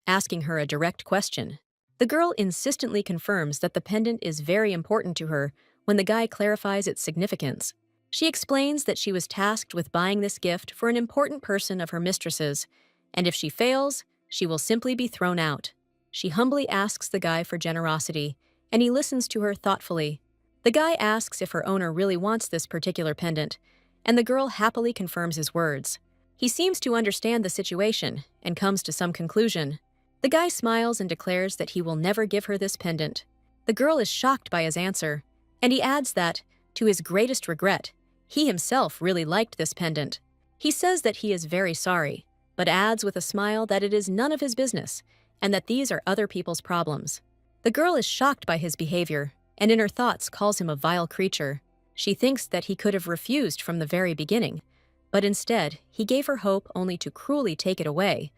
asking her a direct question. The girl insistently confirms that the pendant is very important to her when the guy clarifies its significance. She explains that she was tasked with buying this gift for an important person of her mistress's, and if she fails, she will simply be thrown out. She humbly asks the guy for generosity, and he listens to her thoughtfully. The guy asks if her owner really wants this particular pendant, and the girl happily confirms his words. He seems to understand the situation and comes to some conclusion. The guy smiles and declares that he will never give her this pendant. The girl is shocked by his answer, and he adds that, to his greatest regret, he himself really liked this pendant. He says that he is very sorry, but adds with a smile that it is none of his business, and that these are other people's problems. The girl is shocked by his behavior, and in her thoughts calls him a vile creature. She thinks that he could have refused from the very beginning, but instead he gave her hope only to cruelly take it away,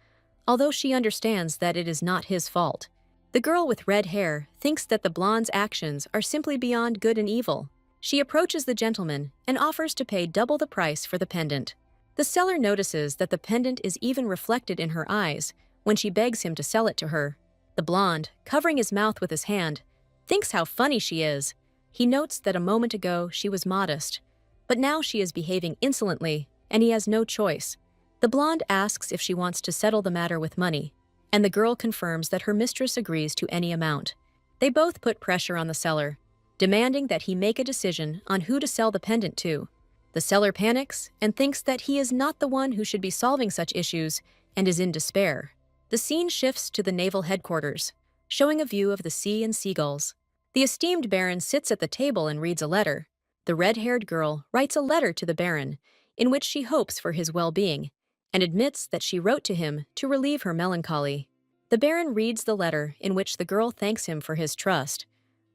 although she understands that it is not his fault. The girl with red hair thinks that the blonde's actions are simply beyond good and evil. She approaches the gentleman and offers to pay double the price for the pendant. The seller notices that the pendant is even reflected in her eyes when she begs him to sell it to her. The blonde, covering his mouth with his hand, thinks how funny she is. He notes that a moment ago she was modest, but now she is behaving insolently, and he has no choice. The blonde asks if she wants to settle the matter with money, and the girl confirms that her mistress agrees to any amount. They both put pressure on the seller, demanding that he make a decision on who to sell the pendant to. The seller panics and thinks that he is not the one who should be solving such issues and is in despair. The scene shifts to the naval headquarters, showing a view of the sea and seagulls. The esteemed baron sits at the table and reads a letter. The red-haired girl writes a letter to the baron, in which she hopes for his well-being, and admits that she wrote to him to relieve her melancholy. The baron reads the letter in which the girl thanks him for his trust,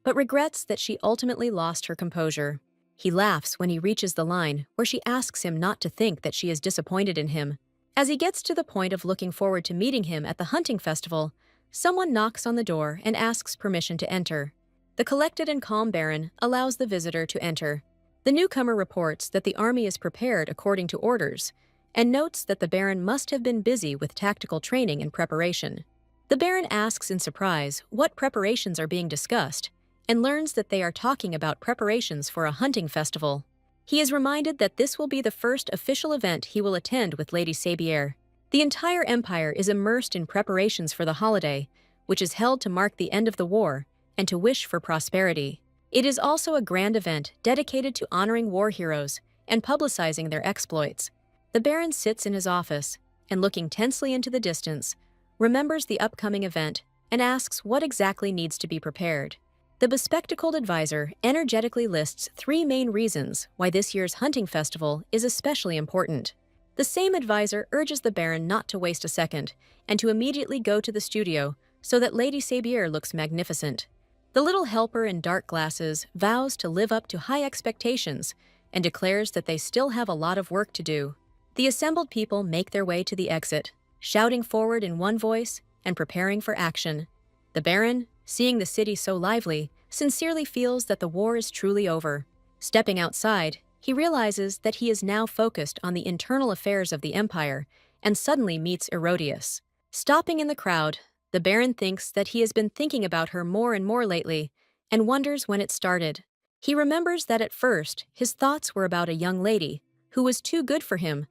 but regrets that she ultimately lost her composure. He laughs when he reaches the line where she asks him not to think that she is disappointed in him. As he gets to the point of looking forward to meeting him at the hunting festival, someone knocks on the door and asks permission to enter. The collected and calm baron allows the visitor to enter. The newcomer reports that the army is prepared according to orders, and notes that the baron must have been busy with tactical training and preparation. The baron asks in surprise what preparations are being discussed, and learns that they are talking about preparations for a hunting festival. He is reminded that this will be the first official event he will attend with Lady Sabier. The entire empire is immersed in preparations for the holiday, which is held to mark the end of the war and to wish for prosperity. It is also a grand event dedicated to honoring war heroes and publicizing their exploits. The Baron sits in his office and, looking tensely into the distance, remembers the upcoming event and asks what exactly needs to be prepared. The bespectacled advisor energetically lists 3 main reasons why this year's hunting festival is especially important. The same advisor urges the Baron not to waste a second and to immediately go to the studio so that Lady Sabier looks magnificent. The little helper in dark glasses vows to live up to high expectations and declares that they still have a lot of work to do. The assembled people make their way to the exit, shouting forward in one voice and preparing for action. The Baron, seeing the city so lively, sincerely feels that the war is truly over. Stepping outside, he realizes that he is now focused on the internal affairs of the empire and suddenly meets Herodias. Stopping in the crowd, the Baron thinks that he has been thinking about her more and more lately and wonders when it started. He remembers that at first his thoughts were about a young lady who was too good for him,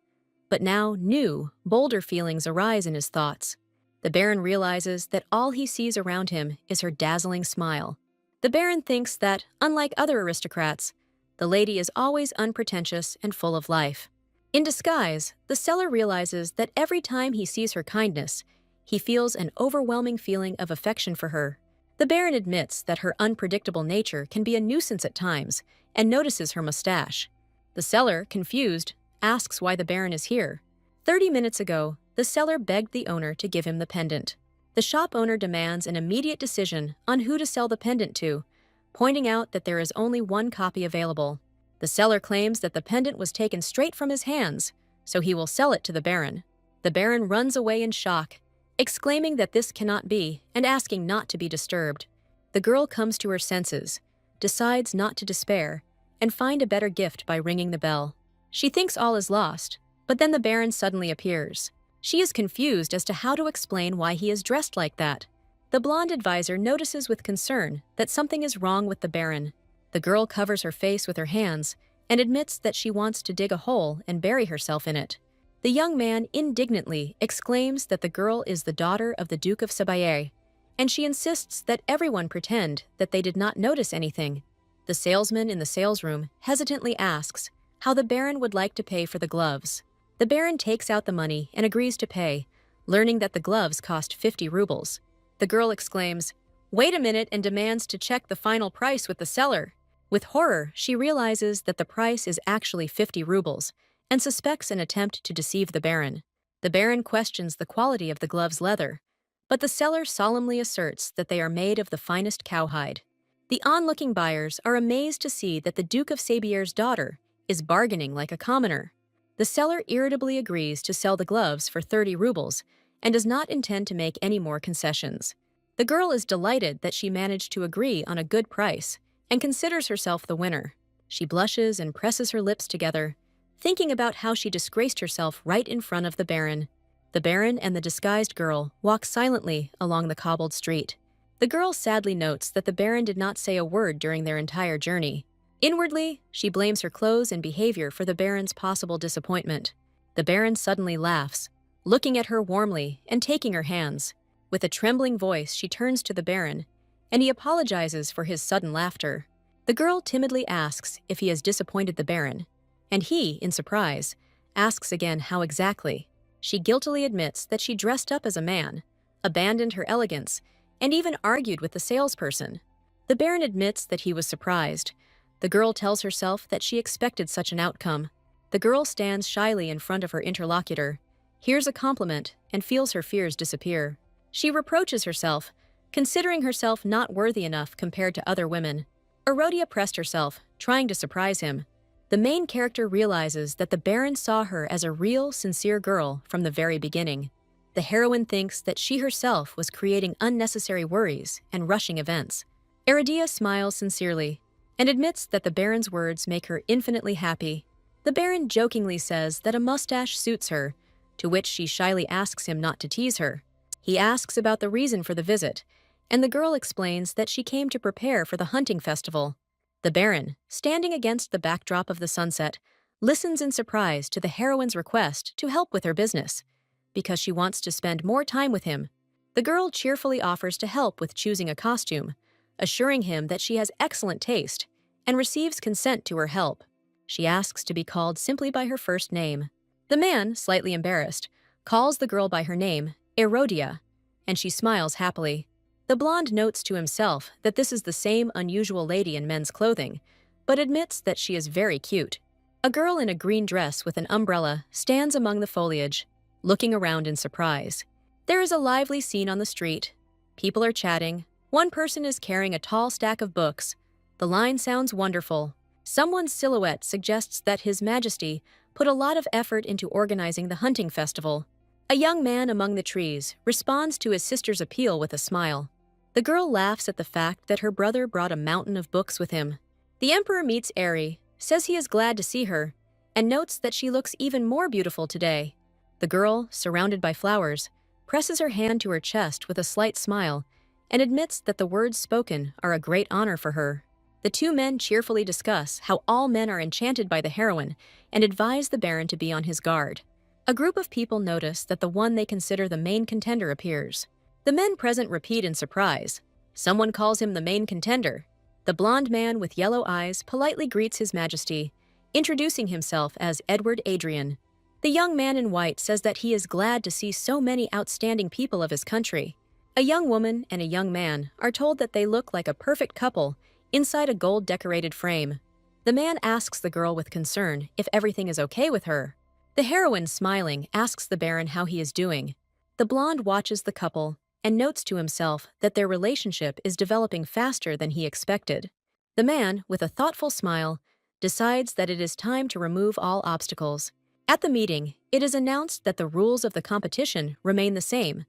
but now new, bolder feelings arise in his thoughts. The Baron realizes that all he sees around him is her dazzling smile. The Baron thinks that, unlike other aristocrats, the lady is always unpretentious and full of life. In disguise, the seller realizes that every time he sees her kindness, he feels an overwhelming feeling of affection for her. The Baron admits that her unpredictable nature can be a nuisance at times and notices her mustache. The seller, confused, asks why the Baron is here. 30 minutes ago, the seller begged the owner to give him the pendant. The shop owner demands an immediate decision on who to sell the pendant to, pointing out that there is only one copy available. The seller claims that the pendant was taken straight from his hands, so he will sell it to the Baron. The Baron runs away in shock, exclaiming that this cannot be and asking not to be disturbed. The girl comes to her senses, decides not to despair, and find a better gift by ringing the bell. She thinks all is lost, but then the Baron suddenly appears. She is confused as to how to explain why he is dressed like that. The blonde advisor notices with concern that something is wrong with the Baron. The girl covers her face with her hands and admits that she wants to dig a hole and bury herself in it. The young man indignantly exclaims that the girl is the daughter of the Duke of Sabaye, and she insists that everyone pretend that they did not notice anything. The salesman in the salesroom hesitantly asks how the Baron would like to pay for the gloves. The Baron takes out the money and agrees to pay, learning that the gloves cost 50 rubles. The girl exclaims, "Wait a minute," and demands to check the final price with the seller. With horror, she realizes that the price is actually 50 rubles and suspects an attempt to deceive the Baron. The Baron questions the quality of the gloves' leather, but the seller solemnly asserts that they are made of the finest cowhide. The onlooking buyers are amazed to see that the Duke of Sabier's daughter is bargaining like a commoner. The seller irritably agrees to sell the gloves for 30 rubles and does not intend to make any more concessions. The girl is delighted that she managed to agree on a good price and considers herself the winner. She blushes and presses her lips together, thinking about how she disgraced herself right in front of the Baron. The Baron and the disguised girl walk silently along the cobbled street. The girl sadly notes that the Baron did not say a word during their entire journey. Inwardly, she blames her clothes and behavior for the Baron's possible disappointment. The Baron suddenly laughs, looking at her warmly and taking her hands. With a trembling voice, she turns to the Baron, and he apologizes for his sudden laughter. The girl timidly asks if he has disappointed the Baron, and he, in surprise, asks again how exactly. She guiltily admits that she dressed up as a man, abandoned her elegance, and even argued with the salesperson. The Baron admits that he was surprised. The girl tells herself that she expected such an outcome. The girl stands shyly in front of her interlocutor, hears a compliment, and feels her fears disappear. She reproaches herself, considering herself not worthy enough compared to other women. Erodia pressed herself, trying to surprise him. The main character realizes that the Baron saw her as a real, sincere girl from the very beginning. The heroine thinks that she herself was creating unnecessary worries and rushing events. Erodia smiles sincerely and admits that the Baron's words make her infinitely happy. The Baron jokingly says that a mustache suits her, to which she shyly asks him not to tease her. He asks about the reason for the visit, and the girl explains that she came to prepare for the hunting festival. The Baron, standing against the backdrop of the sunset, listens in surprise to the heroine's request to help with her business. because she wants to spend more time with him. The girl cheerfully offers to help with choosing a costume, assuring him that she has excellent taste, and receives consent to her help. She asks to be called simply by her first name. The man, slightly embarrassed, calls the girl by her name, Erodia, and she smiles happily. The blonde notes to himself that this is the same unusual lady in men's clothing, but admits that she is very cute. A girl in a green dress with an umbrella stands among the foliage, looking around in surprise. There is a lively scene on the street. People are chatting. One person is carrying a tall stack of books. The line sounds wonderful. Someone's silhouette suggests that His Majesty put a lot of effort into organizing the hunting festival. A young man among the trees responds to his sister's appeal with a smile. The girl laughs at the fact that her brother brought a mountain of books with him. The emperor meets Eri, says he is glad to see her, and notes that she looks even more beautiful today. The girl, surrounded by flowers, presses her hand to her chest with a slight smile and admits that the words spoken are a great honor for her. The two men cheerfully discuss how all men are enchanted by the heroine and advise the Baron to be on his guard. A group of people notice that the one they consider the main contender appears. The men present repeat in surprise. Someone calls him the main contender. The blond man with yellow eyes politely greets His Majesty, introducing himself as Edward Adrian. The young man in white says that he is glad to see so many outstanding people of his country. A young woman and a young man are told that they look like a perfect couple inside a gold-decorated frame. The man asks the girl with concern if everything is okay with her. The heroine, smiling, asks the Baron how he is doing. The blonde watches the couple and notes to himself that their relationship is developing faster than he expected. The man, with a thoughtful smile, decides that it is time to remove all obstacles. At the meeting, it is announced that the rules of the competition remain the same.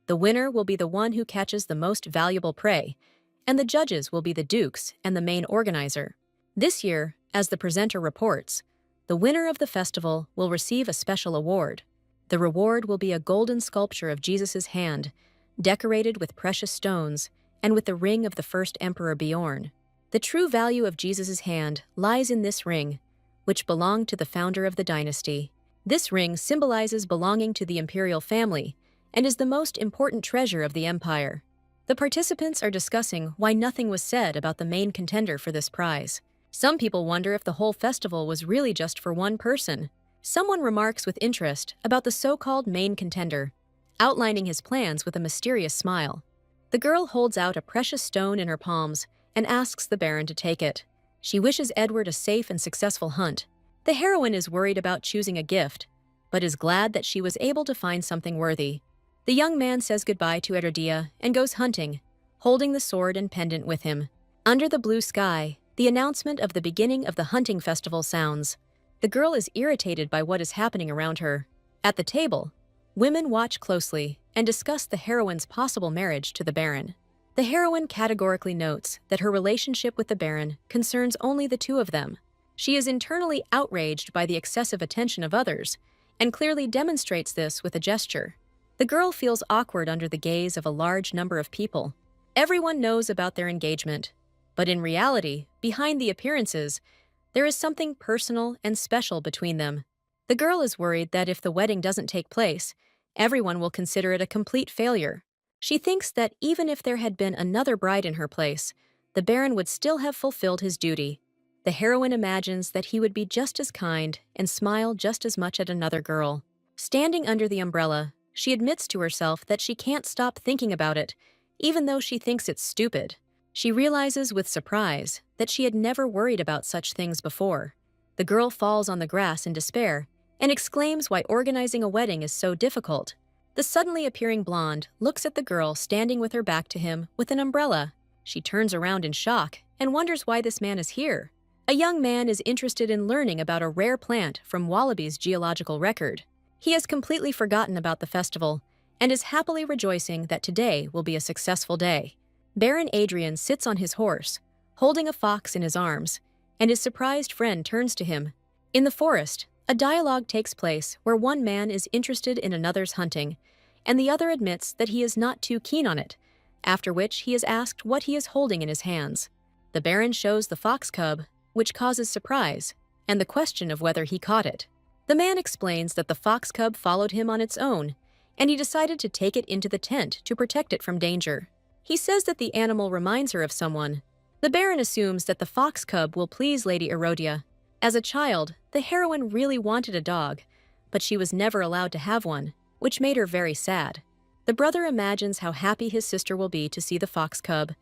The winner will be the one who catches the most valuable prey, and the judges will be the dukes and the main organizer. This year, as the presenter reports, the winner of the festival will receive a special award. The reward will be a golden sculpture of Jesus' hand, decorated with precious stones and with the ring of the first Emperor Bjorn. The true value of Jesus' hand lies in this ring, which belonged to the founder of the dynasty. This ring symbolizes belonging to the imperial family and is the most important treasure of the empire. The participants are discussing why nothing was said about the main contender for this prize. Some people wonder if the whole festival was really just for one person. Someone remarks with interest about the so-called main contender, outlining his plans with a mysterious smile. The girl holds out a precious stone in her palms and asks the Baron to take it. She wishes Edward a safe and successful hunt. The heroine is worried about choosing a gift, but is glad that she was able to find something worthy. The young man says goodbye to Erodia and goes hunting, holding the sword and pendant with him. Under the blue sky, the announcement of the beginning of the hunting festival sounds. The girl is irritated by what is happening around her. At the table, women watch closely and discuss the heroine's possible marriage to the Baron. The heroine categorically notes that her relationship with the Baron concerns only the two of them. She is internally outraged by the excessive attention of others and clearly demonstrates this with a gesture. The girl feels awkward under the gaze of a large number of people. Everyone knows about their engagement, but in reality, behind the appearances, there is something personal and special between them. The girl is worried that if the wedding doesn't take place, everyone will consider it a complete failure. She thinks that even if there had been another bride in her place, the Baron would still have fulfilled his duty. The heroine imagines that he would be just as kind and smile just as much at another girl. Standing under the umbrella, she admits to herself that she can't stop thinking about it, even though she thinks it's stupid. She realizes with surprise that she had never worried about such things before. The girl falls on the grass in despair and exclaims why organizing a wedding is so difficult. The suddenly appearing blonde looks at the girl standing with her back to him with an umbrella. She turns around in shock and wonders why this man is here. A young man is interested in learning about a rare plant from Wallaby's geological record. He has completely forgotten about the festival and is happily rejoicing that today will be a successful day. Baron Adrian sits on his horse, holding a fox in his arms, and his surprised friend turns to him. In the forest, a dialogue takes place where one man is interested in another's hunting, and the other admits that he is not too keen on it, after which he is asked what he is holding in his hands. The Baron shows the fox cub, which causes surprise, and the question of whether he caught it. The man explains that the fox cub followed him on its own, and he decided to take it into the tent to protect it from danger. He says that the animal reminds her of someone. The Baron assumes that the fox cub will please Lady Erodia. As a child, the heroine really wanted a dog, but she was never allowed to have one, which made her very sad. The brother imagines how happy his sister will be to see the fox cub,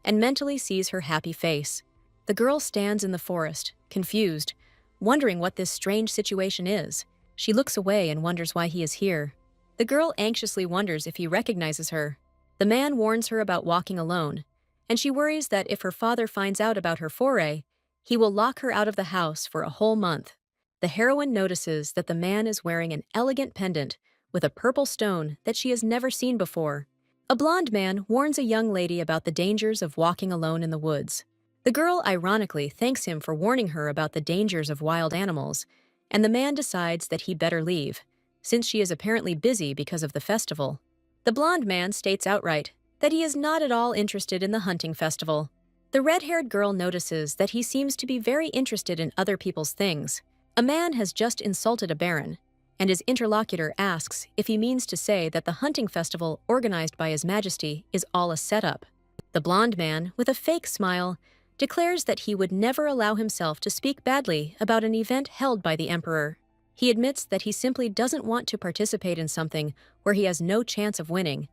and mentally sees her happy face. The girl stands in the forest, confused, wondering what this strange situation is. She looks away and wonders why he is here. The girl anxiously wonders if he recognizes her. The man warns her about walking alone, and she worries that if her father finds out about her foray, he will lock her out of the house for a whole month. The heroine notices that the man is wearing an elegant pendant with a purple stone that she has never seen before. A blonde man warns a young lady about the dangers of walking alone in the woods. The girl ironically thanks him for warning her about the dangers of wild animals, and the man decides that he better leave, since she is apparently busy because of the festival. The blonde man states outright that he is not at all interested in the hunting festival. The red-haired girl notices that he seems to be very interested in other people's things. A man has just insulted a baron, and his interlocutor asks if he means to say that the hunting festival organized by His Majesty is all a setup. The blonde man, with a fake smile, declares that he would never allow himself to speak badly about an event held by the emperor. He admits that he simply doesn't want to participate in something where he has no chance of winning,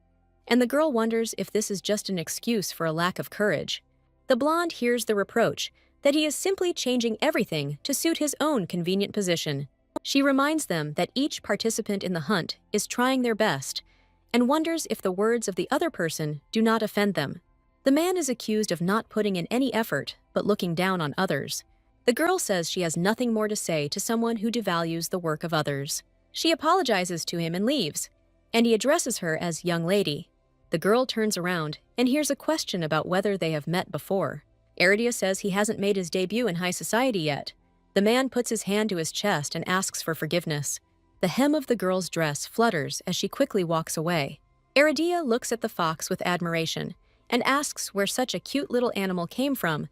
and the girl wonders if this is just an excuse for a lack of courage. The blonde hears the reproach that he is simply changing everything to suit his own convenient position. She reminds them that each participant in the hunt is trying their best, and wonders if the words of the other person do not offend them. The man is accused of not putting in any effort, but looking down on others. The girl says she has nothing more to say to someone who devalues the work of others. She apologizes to him and leaves, and he addresses her as young lady. The girl turns around and hears a question about whether they have met before. Erodia says he hasn't made his debut in high society yet. The man puts his hand to his chest and asks for forgiveness. The hem of the girl's dress flutters as she quickly walks away. Erodia looks at the fox with admiration and asks where such a cute little animal came from,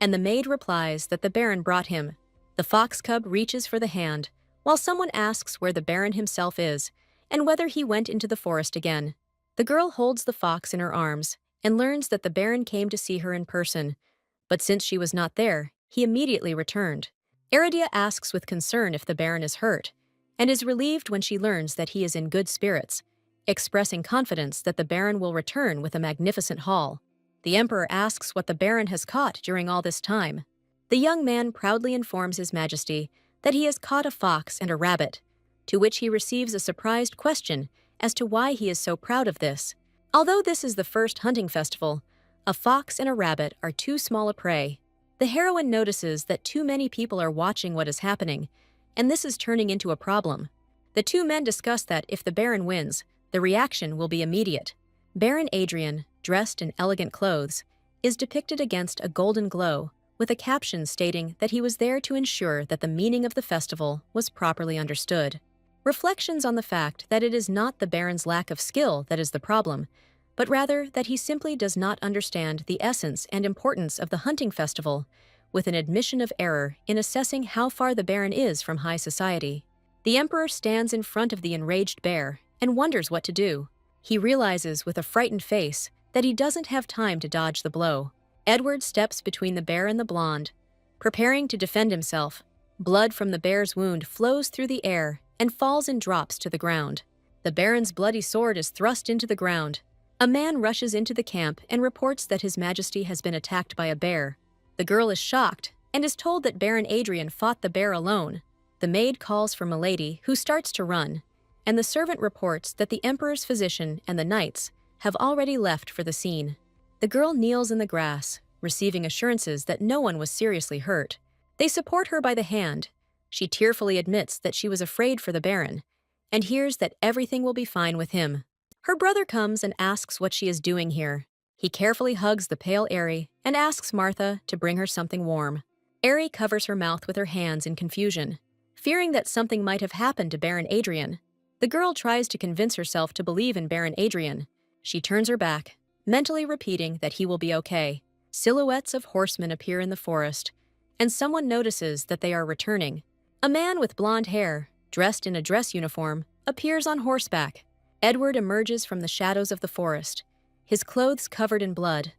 and the maid replies that the Baron brought him. The fox cub reaches for the hand, while someone asks where the Baron himself is, and whether he went into the forest again. The girl holds the fox in her arms, and learns that the Baron came to see her in person, but since she was not there, he immediately returned. Erodia asks with concern if the Baron is hurt, and is relieved when she learns that he is in good spirits, expressing confidence that the Baron will return with a magnificent haul. The Emperor asks what the Baron has caught during all this time. The young man proudly informs His Majesty that he has caught a fox and a rabbit, to which he receives a surprised question as to why he is so proud of this. Although this is the first hunting festival, a fox and a rabbit are too small a prey. The heroine notices that too many people are watching what is happening, and this is turning into a problem. The two men discuss that if the Baron wins, the reaction will be immediate. Baron Adrian, dressed in elegant clothes, is depicted against a golden glow, with a caption stating that he was there to ensure that the meaning of the festival was properly understood. Reflections on the fact that it is not the Baron's lack of skill that is the problem, but rather that he simply does not understand the essence and importance of the hunting festival, with an admission of error in assessing how far the Baron is from high society. The Emperor stands in front of the enraged bear and wonders what to do. He realizes with a frightened face that he doesn't have time to dodge the blow. Edward steps between the bear and the blonde, preparing to defend himself. Blood from the bear's wound flows through the air and falls in drops to the ground. The Baron's bloody sword is thrust into the ground. A man rushes into the camp and reports that His Majesty has been attacked by a bear. The girl is shocked and is told that Baron Adrian fought the bear alone. The maid calls for Milady, who starts to run, and the servant reports that the Emperor's physician and the knights have already left for the scene. The girl kneels in the grass, receiving assurances that no one was seriously hurt. They support her by the hand. She tearfully admits that she was afraid for the Baron, and hears that everything will be fine with him. Her brother comes and asks what she is doing here. He carefully hugs the pale Airy and asks Martha to bring her something warm. Airy covers her mouth with her hands in confusion, fearing that something might have happened to Baron Adrian. The girl tries to convince herself to believe in Baron Adrian. She turns her back, mentally repeating that he will be okay. Silhouettes of horsemen appear in the forest, and someone notices that they are returning. A man with blonde hair, dressed in a dress uniform, appears on horseback. Edward emerges from the shadows of the forest, his clothes covered in blood,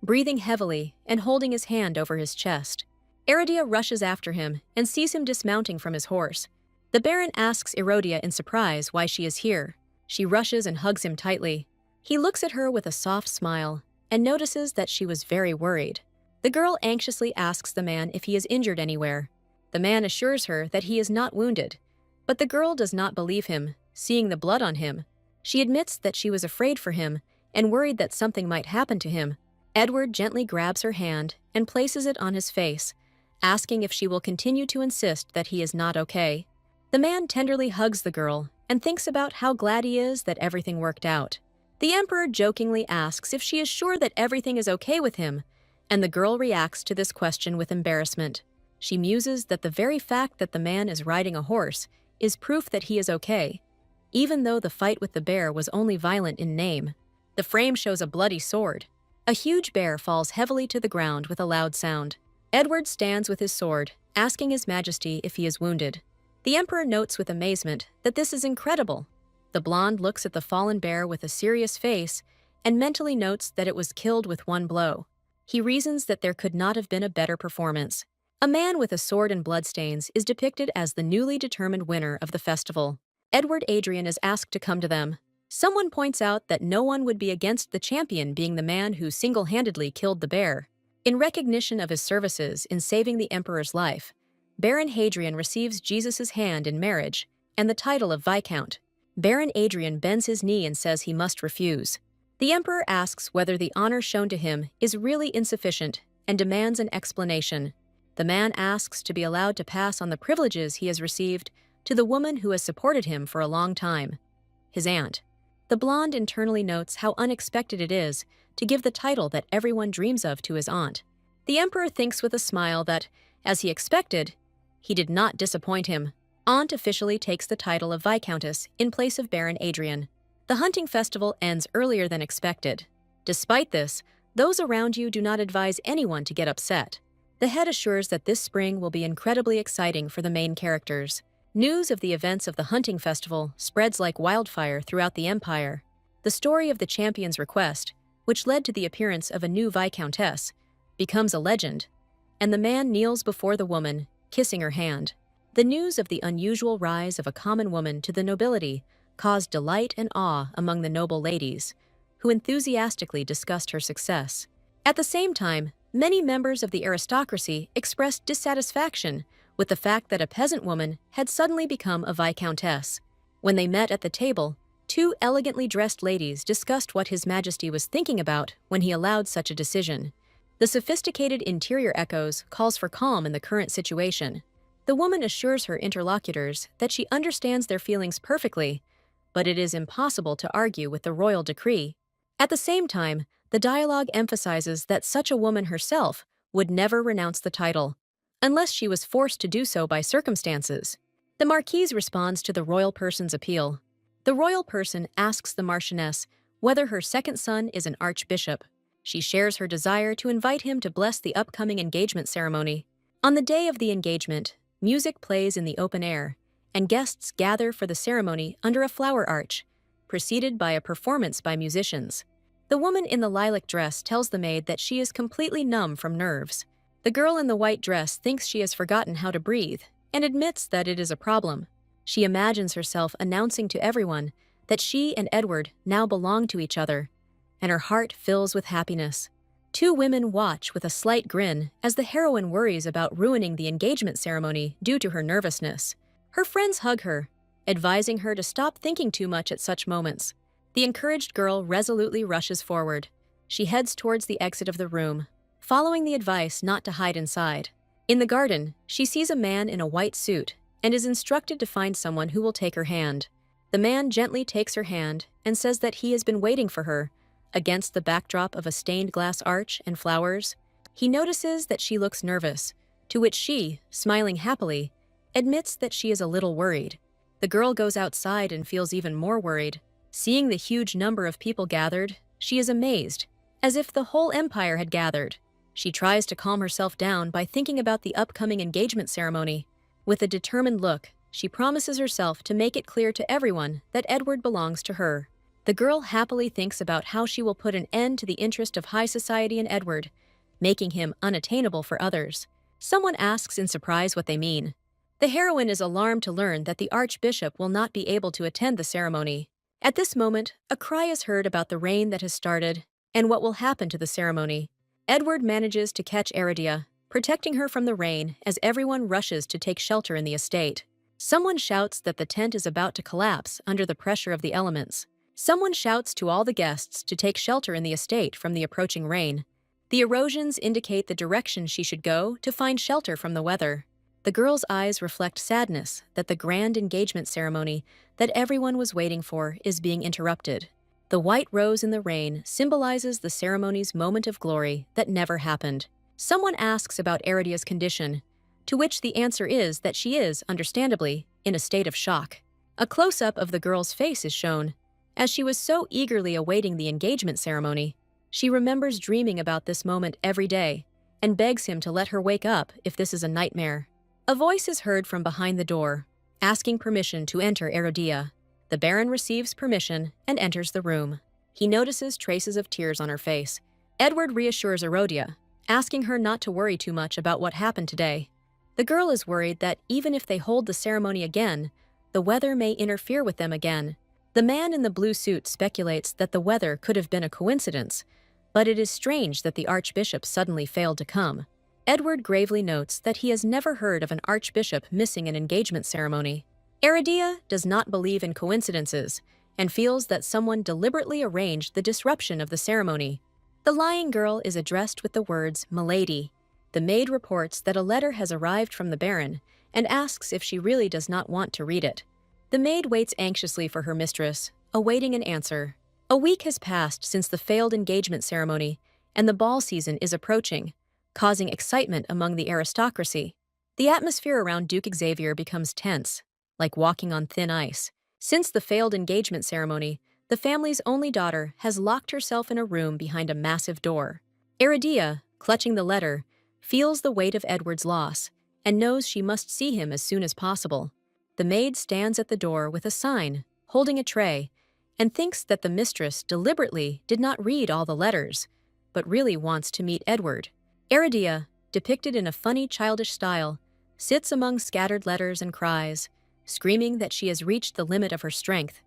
breathing heavily and holding his hand over his chest. Eridia rushes after him and sees him dismounting from his horse. The Baron asks Erodia in surprise why she is here. She rushes and hugs him tightly. He looks at her with a soft smile and notices that she was very worried. The girl anxiously asks the man if he is injured anywhere. The man assures her that he is not wounded, but the girl does not believe him, seeing the blood on him. She admits that she was afraid for him and worried that something might happen to him. Edward gently grabs her hand and places it on his face, asking if she will continue to insist that he is not okay. The man tenderly hugs the girl and thinks about how glad he is that everything worked out. The Emperor jokingly asks if she is sure that everything is okay with him, and the girl reacts to this question with embarrassment. She muses that the very fact that the man is riding a horse is proof that he is okay, even though the fight with the bear was only violent in name. The frame shows a bloody sword. A huge bear falls heavily to the ground with a loud sound. Edward stands with his sword, asking His Majesty if he is wounded. The Emperor notes with amazement that this is incredible. The blonde looks at the fallen bear with a serious face and mentally notes that it was killed with one blow. He reasons that there could not have been a better performance. A man with a sword and bloodstains is depicted as the newly determined winner of the festival. Edward Adrian is asked to come to them. Someone points out that no one would be against the champion being the man who single-handedly killed the bear. In recognition of his services in saving the Emperor's life, Baron Hadrian receives Jesus' hand in marriage and the title of Viscount. Baron Adrian bends his knee and says he must refuse. The Emperor asks whether the honor shown to him is really insufficient and demands an explanation. The man asks to be allowed to pass on the privileges he has received to the woman who has supported him for a long time, his aunt. The blonde internally notes how unexpected it is to give the title that everyone dreams of to his aunt. The Emperor thinks with a smile that, as he expected, he did not disappoint him. Aunt officially takes the title of Viscountess in place of Baron Adrian. The hunting festival ends earlier than expected. Despite this, those around you do not advise anyone to get upset. The head assures that this spring will be incredibly exciting for the main characters. News of the events of the hunting festival spreads like wildfire throughout the empire. The story of the champion's request, which led to the appearance of a new viscountess, becomes a legend, and the man kneels before the woman, kissing her hand. The news of the unusual rise of a common woman to the nobility caused delight and awe among the noble ladies, who enthusiastically discussed her success. At the same time, many members of the aristocracy expressed dissatisfaction with the fact that a peasant woman had suddenly become a viscountess. When they met at the table, two elegantly dressed ladies discussed what His Majesty was thinking about when he allowed such a decision. The sophisticated interior echoes calls for calm in the current situation. The woman assures her interlocutors that she understands their feelings perfectly, but it is impossible to argue with the royal decree. At the same time, the dialogue emphasizes that such a woman herself would never renounce the title, unless she was forced to do so by circumstances. The Marquise responds to the royal person's appeal. The royal person asks the Marchioness whether her second son is an archbishop. She shares her desire to invite him to bless the upcoming engagement ceremony. On the day of the engagement, music plays in the open air, and guests gather for the ceremony under a flower arch, preceded by a performance by musicians. The woman in the lilac dress tells the maid that she is completely numb from nerves. The girl in the white dress thinks she has forgotten how to breathe and admits that it is a problem. She imagines herself announcing to everyone that she and Edward now belong to each other, and her heart fills with happiness. Two women watch with a slight grin as the heroine worries about ruining the engagement ceremony due to her nervousness. Her friends hug her, advising her to stop thinking too much at such moments. The encouraged girl resolutely rushes forward. She heads towards the exit of the room, following the advice not to hide inside. In the garden, she sees a man in a white suit and is instructed to find someone who will take her hand. The man gently takes her hand and says that he has been waiting for her. Against the backdrop of a stained glass arch and flowers, he notices that she looks nervous, to which she, smiling happily, admits that she is a little worried. The girl goes outside and feels even more worried. Seeing the huge number of people gathered, she is amazed, as if the whole empire had gathered. She tries to calm herself down by thinking about the upcoming engagement ceremony. With a determined look, she promises herself to make it clear to everyone that Edward belongs to her. The girl happily thinks about how she will put an end to the interest of high society in Edward, making him unattainable for others. Someone asks in surprise what they mean. The heroine is alarmed to learn that the archbishop will not be able to attend the ceremony. At this moment, a cry is heard about the rain that has started and what will happen to the ceremony. Edward manages to catch Aridia, protecting her from the rain as everyone rushes to take shelter in the estate. Someone shouts that the tent is about to collapse under the pressure of the elements. Someone shouts to all the guests to take shelter in the estate from the approaching rain. The erosions indicate the direction she should go to find shelter from the weather. The girl's eyes reflect sadness that the grand engagement ceremony that everyone was waiting for is being interrupted. The white rose in the rain symbolizes the ceremony's moment of glory that never happened. Someone asks about Aridia's condition, to which the answer is that she is, understandably, in a state of shock. A close-up of the girl's face is shown. As she was so eagerly awaiting the engagement ceremony, she remembers dreaming about this moment every day and begs him to let her wake up if this is a nightmare. A voice is heard from behind the door, asking permission to enter Aridia. The Baron receives permission and enters the room. He notices traces of tears on her face. Edward reassures Aridia, asking her not to worry too much about what happened today. The girl is worried that even if they hold the ceremony again, the weather may interfere with them again. The man in the blue suit speculates that the weather could have been a coincidence, but it is strange that the archbishop suddenly failed to come. Edward gravely notes that he has never heard of an archbishop missing an engagement ceremony. Aridia does not believe in coincidences and feels that someone deliberately arranged the disruption of the ceremony. The lying girl is addressed with the words, "Milady." The maid reports that a letter has arrived from the Baron and asks if she really does not want to read it. The maid waits anxiously for her mistress, awaiting an answer. A week has passed since the failed engagement ceremony, and the ball season is approaching, causing excitement among the aristocracy. The atmosphere around Duke Xavier becomes tense, like walking on thin ice. Since the failed engagement ceremony, the family's only daughter has locked herself in a room behind a massive door. Aridia, clutching the letter, feels the weight of Edward's loss and knows she must see him as soon as possible. The maid stands at the door with a sign, holding a tray, and thinks that the mistress deliberately did not read all the letters, but really wants to meet Edward. Aridia, depicted in a funny childish style, sits among scattered letters and cries, screaming that she has reached the limit of her strength.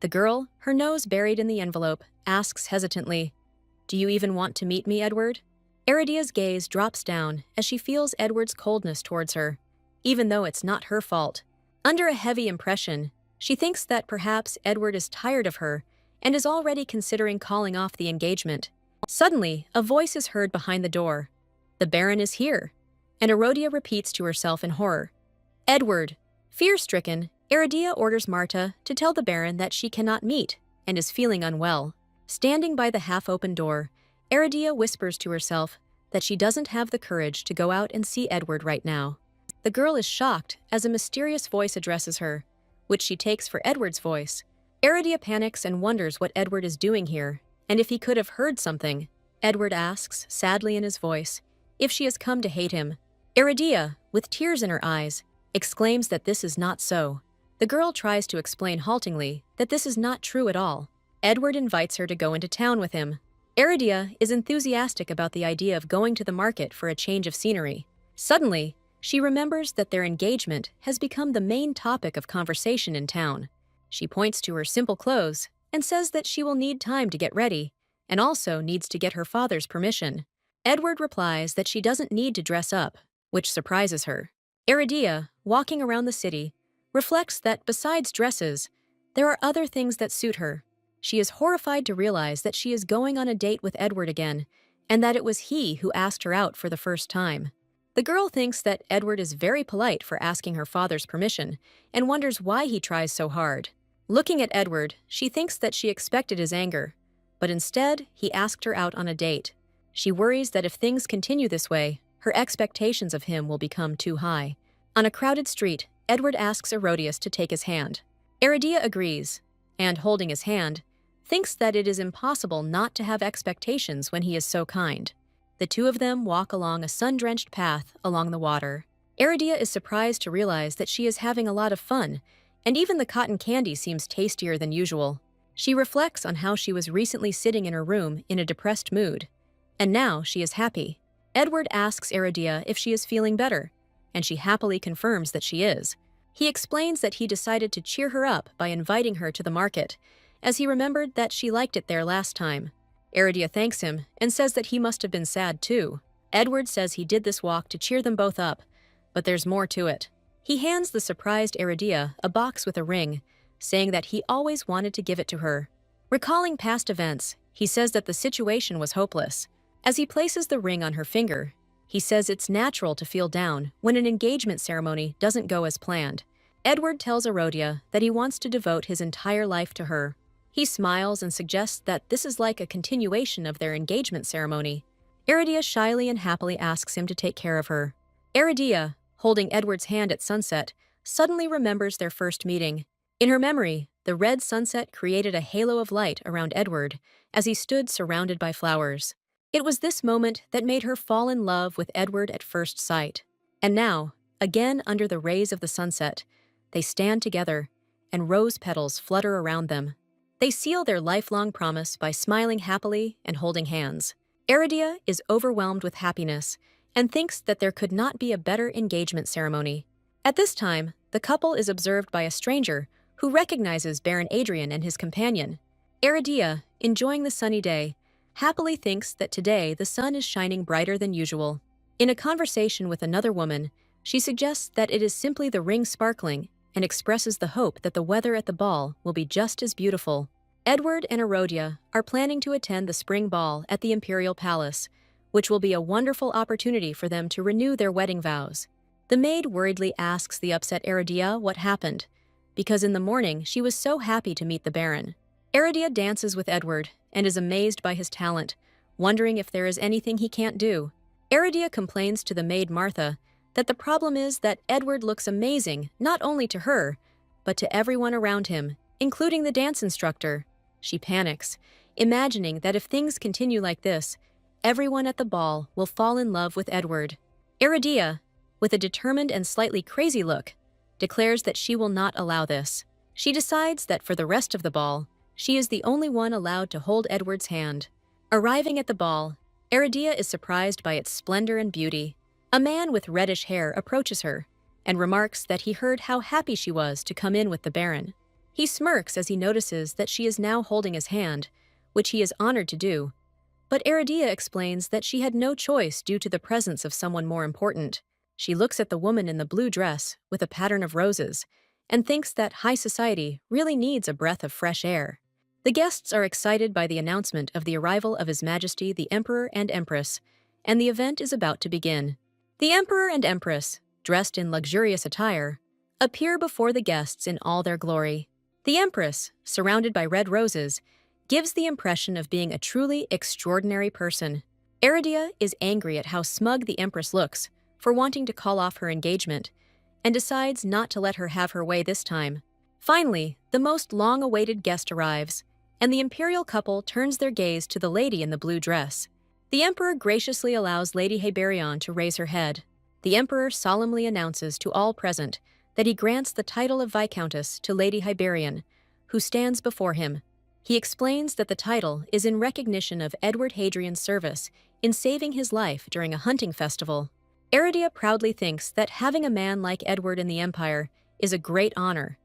The girl, her nose buried in the envelope, asks hesitantly, "Do you even want to meet me, Edward?" Aridia's gaze drops down as she feels Edward's coldness towards her, even though it's not her fault. Under a heavy impression, she thinks that perhaps Edward is tired of her and is already considering calling off the engagement. Suddenly, a voice is heard behind the door. "The Baron is here," and Aridia repeats to herself in horror. "Edward." Fear-stricken, Aridia orders Marta to tell the Baron that she cannot meet and is feeling unwell. Standing by the half-open door, Aridia whispers to herself that she doesn't have the courage to go out and see Edward right now. The girl is shocked as a mysterious voice addresses her, which she takes for Edward's voice. Aridia panics and wonders what Edward is doing here, and if he could have heard something. Edward asks, sadly in his voice, if she has come to hate him. Aridia, with tears in her eyes, exclaims that this is not so. The girl tries to explain haltingly that this is not true at all. Edward invites her to go into town with him. Aridia is enthusiastic about the idea of going to the market for a change of scenery. Suddenly, she remembers that their engagement has become the main topic of conversation in town. She points to her simple clothes and says that she will need time to get ready, and also needs to get her father's permission. Edward replies that she doesn't need to dress up, which surprises her. Aridia, walking around the city, reflects that besides dresses, there are other things that suit her. She is horrified to realize that she is going on a date with Edward again, and that it was he who asked her out for the first time. The girl thinks that Edward is very polite for asking her father's permission, and wonders why he tries so hard. Looking at Edward, she thinks that she expected his anger, but instead, he asked her out on a date. She worries that if things continue this way, her expectations of him will become too high. On a crowded street, Edward asks Herodias to take his hand. Aridia agrees, and, holding his hand, thinks that it is impossible not to have expectations when he is so kind. The two of them walk along a sun-drenched path along the water. Aridia is surprised to realize that she is having a lot of fun, and even the cotton candy seems tastier than usual. She reflects on how she was recently sitting in her room in a depressed mood, and now she is happy. Edward asks Iridia if she is feeling better, and she happily confirms that she is. He explains that he decided to cheer her up by inviting her to the market, as he remembered that she liked it there last time. Iridia thanks him and says that he must have been sad too. Edward says he did this walk to cheer them both up, but there's more to it. He hands the surprised Iridia a box with a ring, saying that he always wanted to give it to her. Recalling past events, he says that the situation was hopeless. As he places the ring on her finger, he says it's natural to feel down when an engagement ceremony doesn't go as planned. Edward tells Iridia that he wants to devote his entire life to her. He smiles and suggests that this is like a continuation of their engagement ceremony. Iridia shyly and happily asks him to take care of her. Iridia, holding Edward's hand at sunset, suddenly remembers their first meeting. In her memory, the red sunset created a halo of light around Edward as he stood surrounded by flowers. It was this moment that made her fall in love with Edward at first sight. And now, again under the rays of the sunset, they stand together, and rose petals flutter around them. They seal their lifelong promise by smiling happily and holding hands. Iridia is overwhelmed with happiness and thinks that there could not be a better engagement ceremony. At this time, the couple is observed by a stranger who recognizes Baron Adrian and his companion. Iridia, enjoying the sunny day, happily thinks that today the sun is shining brighter than usual. In a conversation with another woman, she suggests that it is simply the ring sparkling and expresses the hope that the weather at the ball will be just as beautiful. Edward and Iridia are planning to attend the spring ball at the Imperial Palace, which will be a wonderful opportunity for them to renew their wedding vows. The maid worriedly asks the upset Iridia what happened, because in the morning she was so happy to meet the Baron. Iridia dances with Edward and is amazed by his talent, wondering if there is anything he can't do. Iridia complains to the maid Martha that the problem is that Edward looks amazing not only to her, but to everyone around him, including the dance instructor. She panics, imagining that if things continue like this, everyone at the ball will fall in love with Edward. Iridia, with a determined and slightly crazy look, declares that she will not allow this. She decides that for the rest of the ball, she is the only one allowed to hold Edward's hand. Arriving at the ball, Iridia is surprised by its splendor and beauty. A man with reddish hair approaches her and remarks that he heard how happy she was to come in with the Baron. He smirks as he notices that she is now holding his hand, which he is honored to do. But Iridia explains that she had no choice due to the presence of someone more important. She looks at the woman in the blue dress with a pattern of roses and thinks that high society really needs a breath of fresh air. The guests are excited by the announcement of the arrival of His Majesty the Emperor and Empress, and the event is about to begin. The Emperor and Empress, dressed in luxurious attire, appear before the guests in all their glory. The Empress, surrounded by red roses, gives the impression of being a truly extraordinary person. Iridia is angry at how smug the Empress looks for wanting to call off her engagement, and decides not to let her have her way this time. Finally, the most long-awaited guest arrives, and the imperial couple turns their gaze to the lady in the blue dress. The Emperor graciously allows Lady Heberion to raise her head. The Emperor solemnly announces to all present that he grants the title of Viscountess to Lady Heberion, who stands before him. He explains that the title is in recognition of Edward Hadrian's service in saving his life during a hunting festival. Iridia proudly thinks that having a man like Edward in the Empire is a great honor,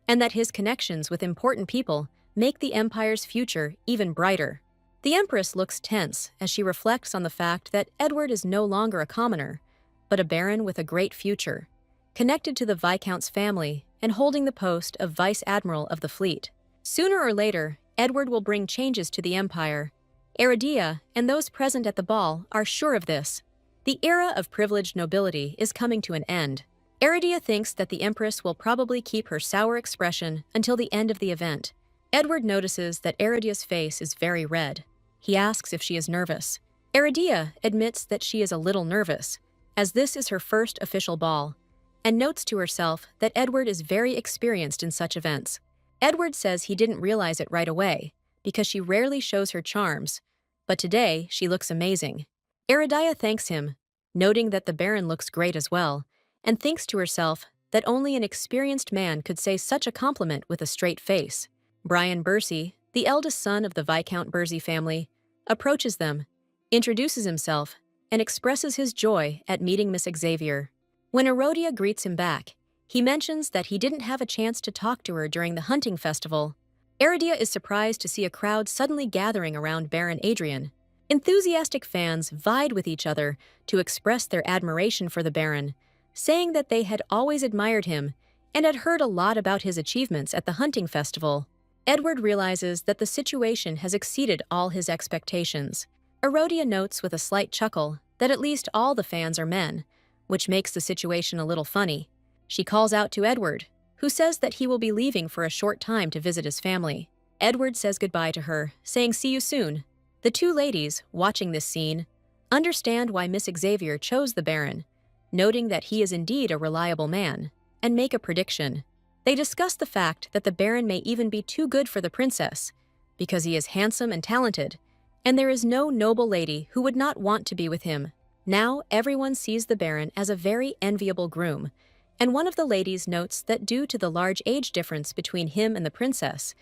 and that his connections with important people make the Empire's future even brighter. The Empress looks tense as she reflects on the fact that Edward is no longer a commoner, but a baron with a great future, connected to the Viscount's family and holding the post of Vice Admiral of the fleet. Sooner or later, Edward will bring changes to the Empire. Iridia and those present at the ball are sure of this. The era of privileged nobility is coming to an end. Iridia thinks that the Empress will probably keep her sour expression until the end of the event. Edward notices that Iridia's face is very red. He asks if she is nervous. Iridia admits that she is a little nervous, as this is her first official ball, and notes to herself that Edward is very experienced in such events. Edward says he didn't realize it right away, because she rarely shows her charms, but today she looks amazing. Iridia thanks him, noting that the Baron looks great as well, and thinks to herself that only an experienced man could say such a compliment with a straight face. Brian Bursey, the eldest son of the Viscount Bursey family, approaches them, introduces himself, and expresses his joy at meeting Miss Xavier. When Erodia greets him back, he mentions that he didn't have a chance to talk to her during the hunting festival. Erodia is surprised to see a crowd suddenly gathering around Baron Adrian. Enthusiastic fans vied with each other to express their admiration for the Baron, saying that they had always admired him and had heard a lot about his achievements at the hunting festival. Edward realizes that the situation has exceeded all his expectations. Erodia notes with a slight chuckle that at least all the fans are men, which makes the situation a little funny. She calls out to Edward, who says that he will be leaving for a short time to visit his family. Edward says goodbye to her, saying see you soon. The two ladies, watching this scene, understand why Miss Xavier chose the Baron, noting that he is indeed a reliable man, and make a prediction. They discuss the fact that the Baron may even be too good for the princess, because he is handsome and talented, and there is no noble lady who would not want to be with him. Now everyone sees the Baron as a very enviable groom, and one of the ladies notes that due to the large age difference between him and the princess,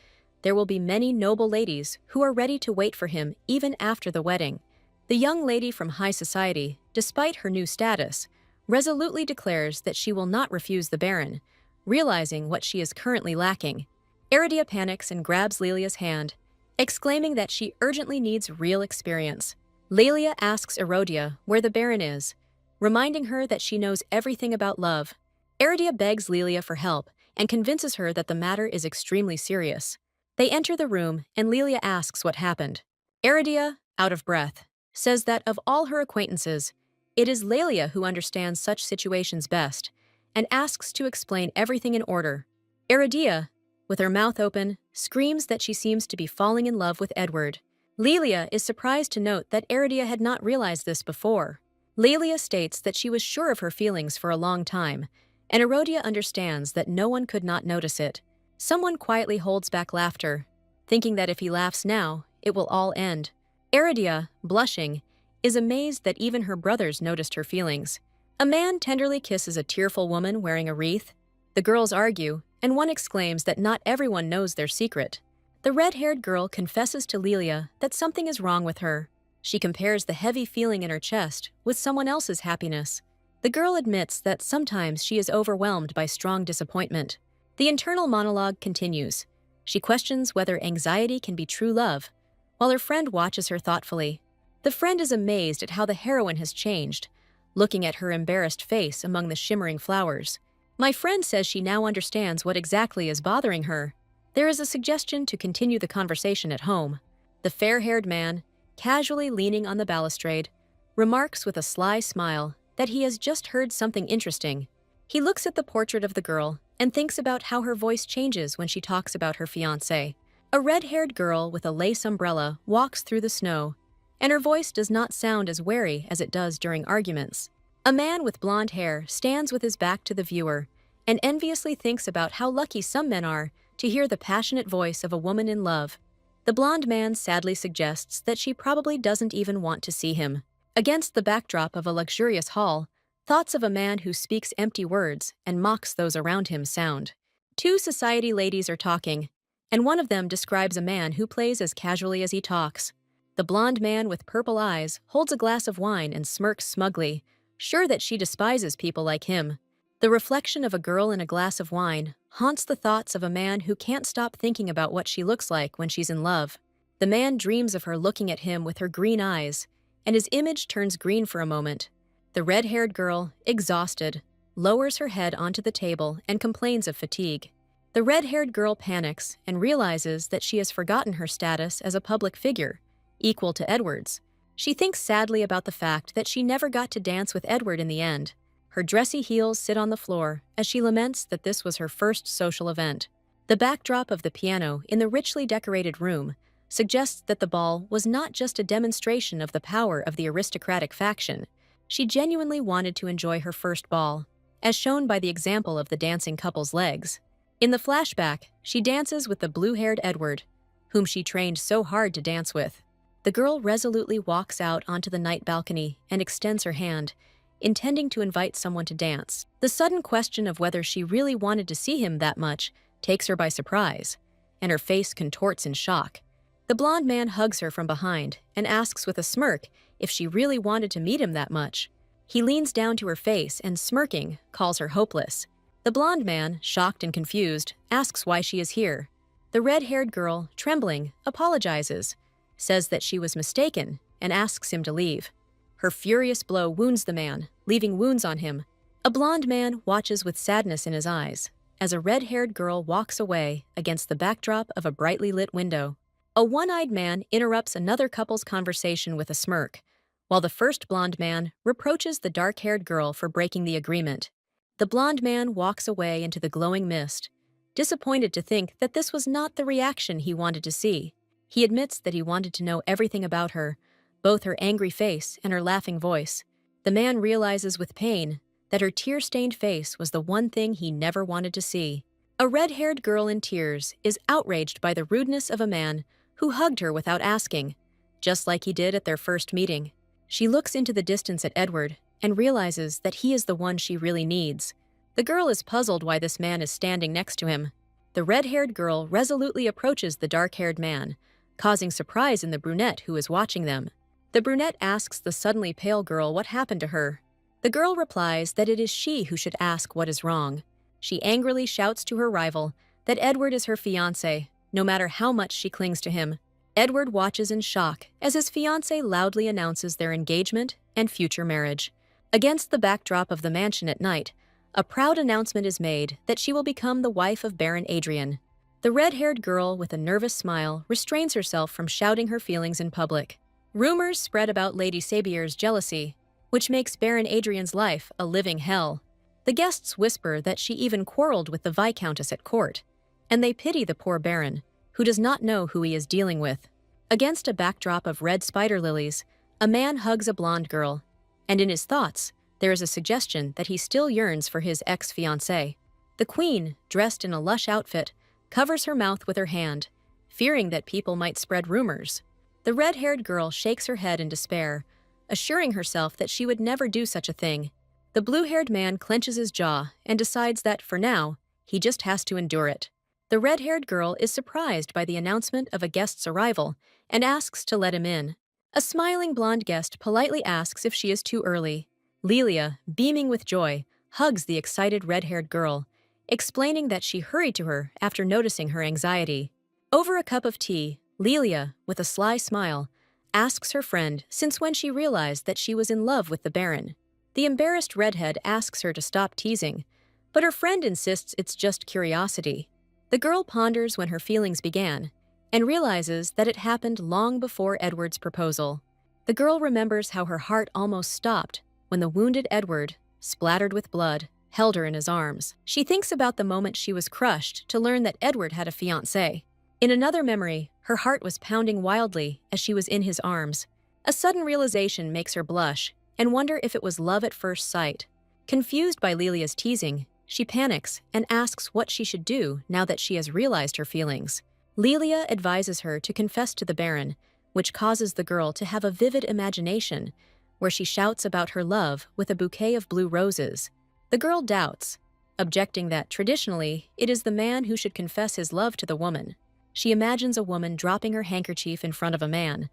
there will be many noble ladies who are ready to wait for him even after the wedding. The young lady from high society, despite her new status, resolutely declares that she will not refuse the Baron, realizing what she is currently lacking. Erodia panics and grabs Lelia's hand, exclaiming that she urgently needs real experience. Lelia asks Erodia where the Baron is, reminding her that she knows everything about love. Erodia begs Lelia for help and convinces her that the matter is extremely serious. They enter the room and Lelia asks what happened. Erodia, out of breath, says that of all her acquaintances, it is Lelia who understands such situations best and asks to explain everything in order. Erodia, with her mouth open, screams that she seems to be falling in love with Edward. Lelia is surprised to note that Erodia had not realized this before. Lelia states that she was sure of her feelings for a long time, and Erodia understands that no one could not notice it. Someone quietly holds back laughter, thinking that if he laughs now, it will all end. Erodia, blushing, is amazed that even her brothers noticed her feelings. A man tenderly kisses a tearful woman wearing a wreath. The girls argue, and one exclaims that not everyone knows their secret. The red-haired girl confesses to Lelia that something is wrong with her. She compares the heavy feeling in her chest with someone else's happiness. The girl admits that sometimes she is overwhelmed by strong disappointment. The internal monologue continues. She questions whether anxiety can be true love, while her friend watches her thoughtfully. The friend is amazed at how the heroine has changed, looking at her embarrassed face among the shimmering flowers. My friend says she now understands what exactly is bothering her. There is a suggestion to continue the conversation at home. The fair-haired man, casually leaning on the balustrade, remarks with a sly smile that he has just heard something interesting. He looks at the portrait of the girl and thinks about how her voice changes when she talks about her fiancé. A red-haired girl with a lace umbrella walks through the snow, and her voice does not sound as wary as it does during arguments. A man with blonde hair stands with his back to the viewer and enviously thinks about how lucky some men are to hear the passionate voice of a woman in love. The blonde man sadly suggests that she probably doesn't even want to see him. Against the backdrop of a luxurious hall, thoughts of a man who speaks empty words and mocks those around him sound. Two society ladies are talking, and one of them describes a man who plays as casually as he talks. The blonde man with purple eyes holds a glass of wine and smirks smugly, sure that she despises people like him. The reflection of a girl in a glass of wine haunts the thoughts of a man who can't stop thinking about what she looks like when she's in love. The man dreams of her looking at him with her green eyes, and his image turns green for a moment. The red-haired girl, exhausted, lowers her head onto the table and complains of fatigue. The red-haired girl panics and realizes that she has forgotten her status as a public figure, equal to Edward's. She thinks sadly about the fact that she never got to dance with Edward in the end. Her dressy heels sit on the floor as she laments that this was her first social event. The backdrop of the piano in the richly decorated room suggests that the ball was not just a demonstration of the power of the aristocratic faction. She genuinely wanted to enjoy her first ball, as shown by the example of the dancing couple's legs. In the flashback, she dances with the blue-haired Edward, whom she trained so hard to dance with. The girl resolutely walks out onto the night balcony and extends her hand, intending to invite someone to dance. The sudden question of whether she really wanted to see him that much takes her by surprise, and her face contorts in shock. The blonde man hugs her from behind and asks with a smirk if she really wanted to meet him that much. He leans down to her face and, smirking, calls her hopeless. The blonde man, shocked and confused, asks why she is here. The red-haired girl, trembling, apologizes, says that she was mistaken, and asks him to leave. Her furious blow wounds the man, leaving wounds on him. A blonde man watches with sadness in his eyes as a red-haired girl walks away against the backdrop of a brightly lit window. A one-eyed man interrupts another couple's conversation with a smirk, while the first blonde man reproaches the dark-haired girl for breaking the agreement. The blonde man walks away into the glowing mist, disappointed to think that this was not the reaction he wanted to see. He admits that he wanted to know everything about her, both her angry face and her laughing voice. The man realizes with pain that her tear-stained face was the one thing he never wanted to see. A red-haired girl in tears is outraged by the rudeness of a man who hugged her without asking, just like he did at their first meeting. She looks into the distance at Edward and realizes that he is the one she really needs. The girl is puzzled why this man is standing next to him. The red-haired girl resolutely approaches the dark-haired man, causing surprise in the brunette who is watching them. The brunette asks the suddenly pale girl what happened to her. The girl replies that it is she who should ask what is wrong. She angrily shouts to her rival that Edward is her fiancé, no matter how much she clings to him. Edward watches in shock as his fiancé loudly announces their engagement and future marriage. Against the backdrop of the mansion at night, a proud announcement is made that she will become the wife of Baron Adrian. The red-haired girl, with a nervous smile, restrains herself from shouting her feelings in public. Rumors spread about Lady Sabier's jealousy, which makes Baron Adrian's life a living hell. The guests whisper that she even quarreled with the Viscountess at court, and they pity the poor Baron, who does not know who he is dealing with. Against a backdrop of red spider lilies, a man hugs a blonde girl, and in his thoughts, there is a suggestion that he still yearns for his ex-fiancée. The queen, dressed in a lush outfit, covers her mouth with her hand, fearing that people might spread rumors. The red-haired girl shakes her head in despair, assuring herself that she would never do such a thing. The blue-haired man clenches his jaw and decides that, for now, he just has to endure it. The red-haired girl is surprised by the announcement of a guest's arrival and asks to let him in. A smiling blonde guest politely asks if she is too early. Lelia, beaming with joy, hugs the excited red-haired girl, explaining that she hurried to her after noticing her anxiety. Over a cup of tea, Lelia, with a sly smile, asks her friend since when she realized that she was in love with the Baron. The embarrassed redhead asks her to stop teasing, but her friend insists it's just curiosity. The girl ponders when her feelings began and realizes that it happened long before Edward's proposal. The girl remembers how her heart almost stopped when the wounded Edward, splattered with blood, held her in his arms. She thinks about the moment she was crushed to learn that Edward had a fiancé. In another memory, her heart was pounding wildly as she was in his arms. A sudden realization makes her blush and wonder if it was love at first sight. Confused by Lelia's teasing, she panics and asks what she should do now that she has realized her feelings. Lelia advises her to confess to the Baron, which causes the girl to have a vivid imagination, where she shouts about her love with a bouquet of blue roses. The girl doubts, objecting that traditionally it is the man who should confess his love to the woman. She imagines a woman dropping her handkerchief in front of a man,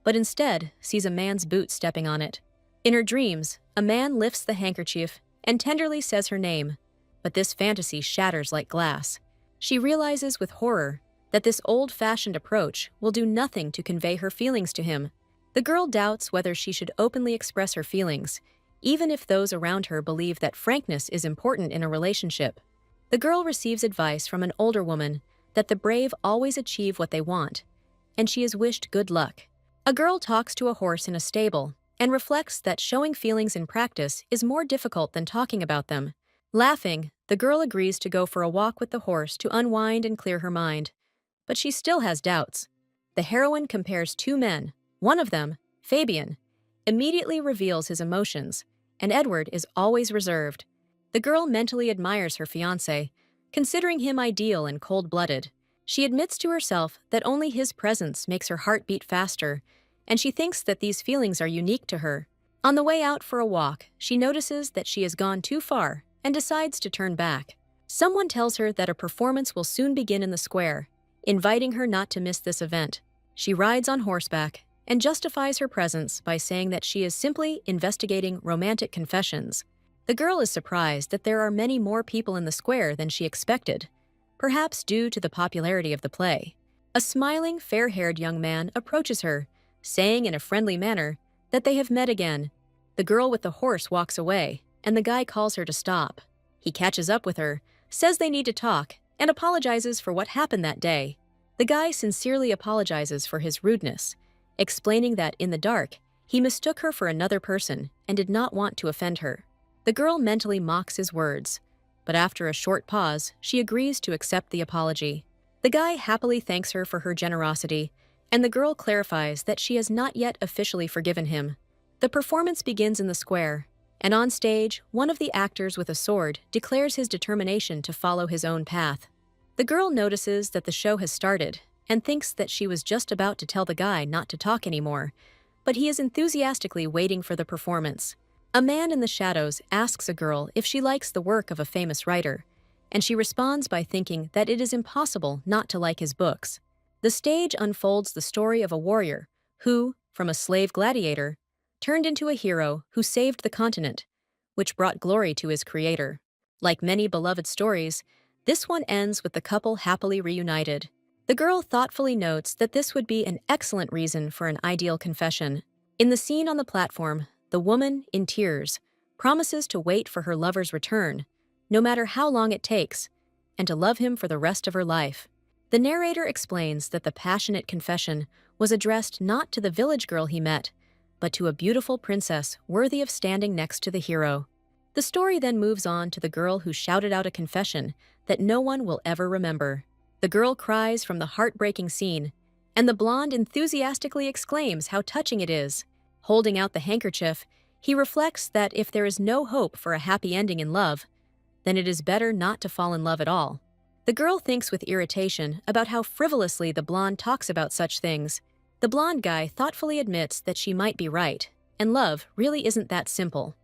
but instead sees a man's boot stepping on it. In her dreams, a man lifts the handkerchief and tenderly says her name, but this fantasy shatters like glass. She realizes with horror that this old-fashioned approach will do nothing to convey her feelings to him. The girl doubts whether she should openly express her feelings, even if those around her believe that frankness is important in a relationship. The girl receives advice from an older woman that the brave always achieve what they want, and she is wished good luck. A girl talks to a horse in a stable and reflects that showing feelings in practice is more difficult than talking about them. Laughing, the girl agrees to go for a walk with the horse to unwind and clear her mind. But she still has doubts. The heroine compares two men. One of them, Fabian, immediately reveals his emotions, and Edward is always reserved. The girl mentally admires her fiancé, considering him ideal and cold-blooded. She admits to herself that only his presence makes her heart beat faster, and she thinks that these feelings are unique to her. On the way out for a walk, she notices that she has gone too far and decides to turn back. Someone tells her that a performance will soon begin in the square, inviting her not to miss this event. She rides on horseback and justifies her presence by saying that she is simply investigating romantic confessions. The girl is surprised that there are many more people in the square than she expected, perhaps due to the popularity of the play. A smiling, fair-haired young man approaches her, saying in a friendly manner that they have met again. The girl with the horse walks away, and the guy calls her to stop. He catches up with her, says they need to talk, and apologizes for what happened that day. The guy sincerely apologizes for his rudeness, explaining that in the dark, he mistook her for another person and did not want to offend her. The girl mentally mocks his words, but after a short pause, she agrees to accept the apology. The guy happily thanks her for her generosity, and the girl clarifies that she has not yet officially forgiven him. The performance begins in the square, and on stage, one of the actors with a sword declares his determination to follow his own path. The girl notices that the show has started and thinks that she was just about to tell the guy not to talk anymore, but he is enthusiastically waiting for the performance. A man in the shadows asks a girl if she likes the work of a famous writer, and she responds by thinking that it is impossible not to like his books. The stage unfolds the story of a warrior who, from a slave gladiator, turned into a hero who saved the continent, which brought glory to his creator. Like many beloved stories, this one ends with the couple happily reunited. The girl thoughtfully notes that this would be an excellent reason for an ideal confession. In the scene on the platform, the woman, in tears, promises to wait for her lover's return, no matter how long it takes, and to love him for the rest of her life. The narrator explains that the passionate confession was addressed not to the village girl he met, but to a beautiful princess worthy of standing next to the hero. The story then moves on to the girl who shouted out a confession that no one will ever remember. The girl cries from the heartbreaking scene, and the blonde enthusiastically exclaims how touching it is. Holding out the handkerchief, he reflects that if there is no hope for a happy ending in love, then it is better not to fall in love at all. The girl thinks with irritation about how frivolously the blonde talks about such things. The blonde guy thoughtfully admits that she might be right, and love really isn't that simple.